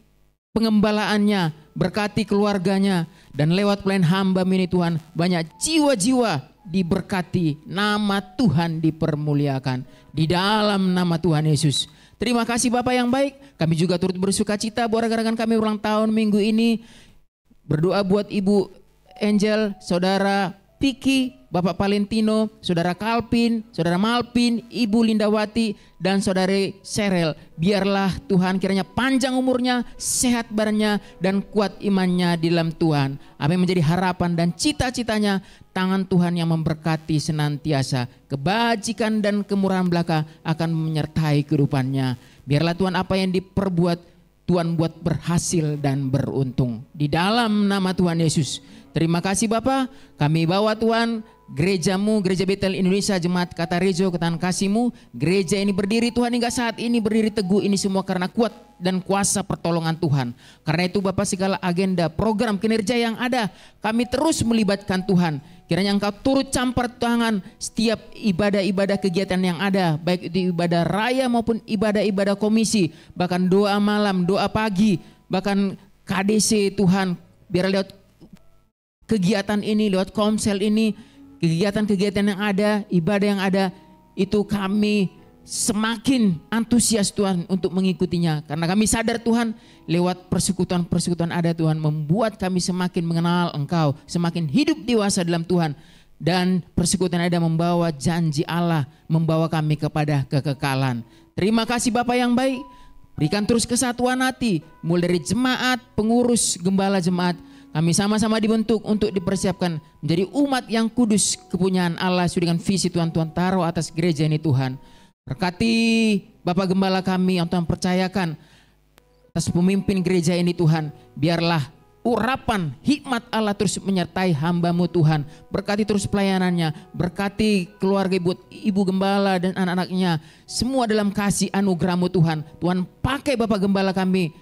pengembalaannya, berkati keluarganya, dan lewat pelayan hamba ini Tuhan, banyak jiwa-jiwa diberkati, nama Tuhan dipermuliakan di dalam nama Tuhan Yesus. Terima kasih Bapak yang baik. Kami juga turut bersuka cita buat rekan-rekan kami ulang tahun minggu ini. Berdoa buat Ibu Angel, Saudara Piki, Bapak Valentino, Saudara Kalpin, Saudara Malpin, Ibu Lindawati, dan Saudari Serel. Biarlah Tuhan kiranya panjang umurnya, sehat badannya, dan kuat imannya di dalam Tuhan. Apa yang menjadi harapan dan cita-citanya, tangan Tuhan yang memberkati senantiasa. Kebajikan dan kemurahan belaka akan menyertai kehidupannya. Biarlah Tuhan apa yang diperbuat, Tuhan buat berhasil dan beruntung. Di dalam nama Tuhan Yesus. Terima kasih Bapak, kami bawa Tuhan gereja-Mu, Gereja Betel Indonesia Jemaat Katarizo ke tangan kasih-Mu. Gereja ini berdiri Tuhan hingga saat ini, berdiri teguh ini semua karena kuat dan kuasa pertolongan Tuhan. Karena itu Bapak, segala agenda, program, kinerja yang ada, kami terus melibatkan Tuhan. Kiranya Engkau turut campur tangan setiap ibadah-ibadah kegiatan yang ada, baik itu ibadah raya maupun ibadah-ibadah komisi, bahkan doa malam, doa pagi, bahkan KDC Tuhan. Biar lewat kegiatan ini, lewat komsel ini, kegiatan-kegiatan yang ada, ibadah yang ada, itu kami semakin antusias Tuhan untuk mengikutinya. Karena kami sadar Tuhan, lewat persekutuan-persekutuan ada Tuhan, membuat kami semakin mengenal Engkau, semakin hidup dewasa dalam Tuhan. Dan persekutuan ada membawa janji Allah, membawa kami kepada kekekalan. Terima kasih Bapa yang baik, berikan terus kesatuan hati, mulai dari jemaat, pengurus, gembala jemaat. Kami sama-sama dibentuk untuk dipersiapkan menjadi umat yang kudus, kepunyaan Allah sesuai dengan visi Tuhan taruh atas gereja ini Tuhan. Berkati Bapak Gembala kami yang Tuhan percayakan atas pemimpin gereja ini Tuhan. Biarlah urapan hikmat Allah terus menyertai hamba-Mu Tuhan. Berkati terus pelayanannya, berkati keluarga ibu Gembala dan anak-anaknya. Semua dalam kasih anugerah-Mu Tuhan. Tuhan pakai Bapak Gembala kami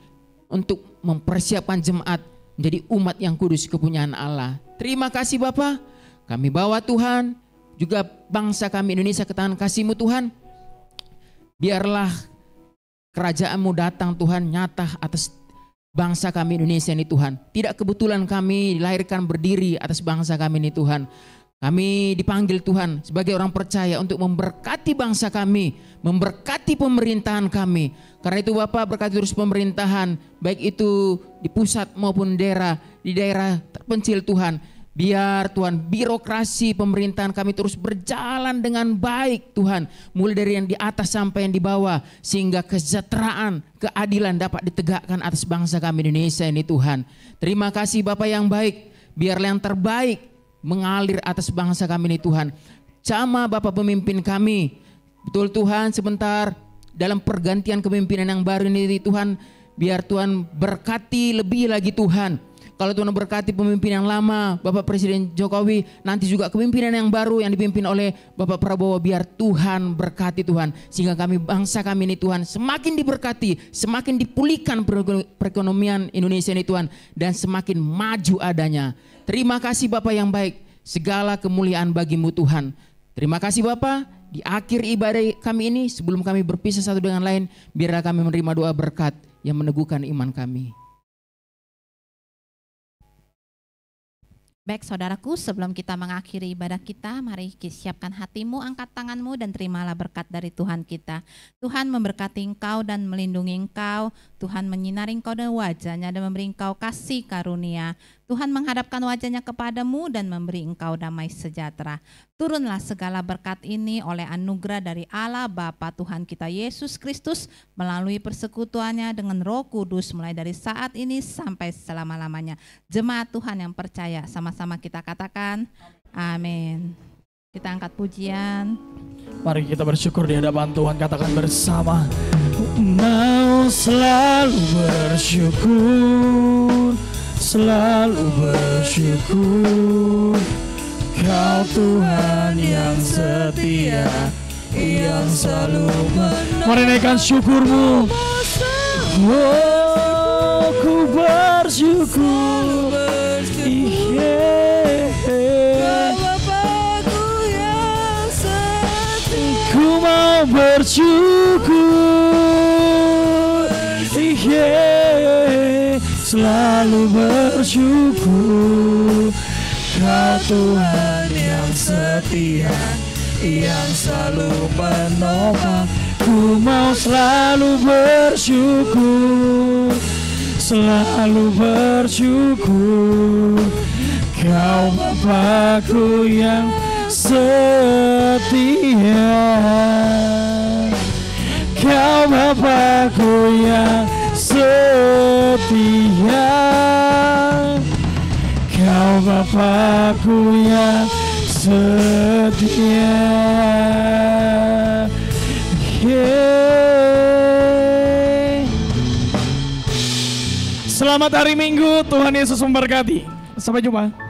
untuk mempersiapkan jemaat menjadi umat yang kudus kepunyaan Allah. Terima kasih Bapak. Kami bawa Tuhan juga bangsa kami Indonesia ke tangan kasih-Mu Tuhan. Biarlah kerajaan-Mu datang Tuhan nyata atas bangsa kami Indonesia ini Tuhan. Tidak kebetulan kami dilahirkan berdiri atas bangsa kami ini Tuhan. Kami dipanggil Tuhan sebagai orang percaya untuk memberkati bangsa kami, memberkati pemerintahan kami. Karena itu Bapak berkati terus pemerintahan, baik itu di pusat maupun di daerah terpencil Tuhan. Biar Tuhan birokrasi pemerintahan kami terus berjalan dengan baik Tuhan. Mulai dari yang di atas sampai yang di bawah. Sehingga kesejahteraan, keadilan dapat ditegakkan atas bangsa kami Indonesia ini Tuhan. Terima kasih Bapak yang baik. Biarlah yang terbaik mengalir atas bangsa kami ini Tuhan. Jamah Bapak pemimpin kami. Betul Tuhan, sebentar dalam pergantian kepemimpinan yang baru ini Tuhan. Biar Tuhan berkati lebih lagi Tuhan. Kalau Tuhan berkati pemimpin yang lama, Bapak Presiden Jokowi, nanti juga kepemimpinan yang baru yang dipimpin oleh Bapak Prabowo, biar Tuhan berkati Tuhan. Sehingga kami bangsa kami ini Tuhan semakin diberkati, semakin dipulihkan perekonomian Indonesia ini Tuhan. Dan semakin maju adanya. Terima kasih Bapak yang baik, segala kemuliaan bagi-Mu Tuhan. Terima kasih Bapak, di akhir ibadah kami ini sebelum kami berpisah satu dengan lain, biarlah kami menerima doa berkat yang meneguhkan iman kami. Baik saudaraku, sebelum kita mengakhiri ibadah kita, mari siapkan hatimu, angkat tanganmu dan terimalah berkat dari Tuhan kita. Tuhan memberkati engkau dan melindungi engkau. Tuhan menyinari engkau dengan wajahnya dan memberi engkau kasih karunia. Tuhan menghadapkan wajahnya kepadamu dan memberi engkau damai sejahtera. Turunlah segala berkat ini oleh anugerah dari Allah Bapa Tuhan kita Yesus Kristus melalui persekutuannya dengan Roh Kudus mulai dari saat ini sampai selama-lamanya. Jemaat Tuhan yang percaya, sama-sama kita katakan amin. Kita angkat pujian. Mari kita bersyukur di hadapan Tuhan, katakan bersama. Mau selalu bersyukur, selalu bersyukur. Kau Tuhan yang setia, yang selalu mari naikkan syukurmu. Oh, ku bersyukur. Ku mau bersyukur. Selalu bersyukur. Kau Tuhan yang setia, yang selalu menopang. Ku mau selalu bersyukur, selalu bersyukur. Kau Bapakku yang setia, Kau Bapakku yang setia, Kau Bapakku yang setia. Selamat hari Minggu, Tuhan Yesus memberkati. Sampai jumpa.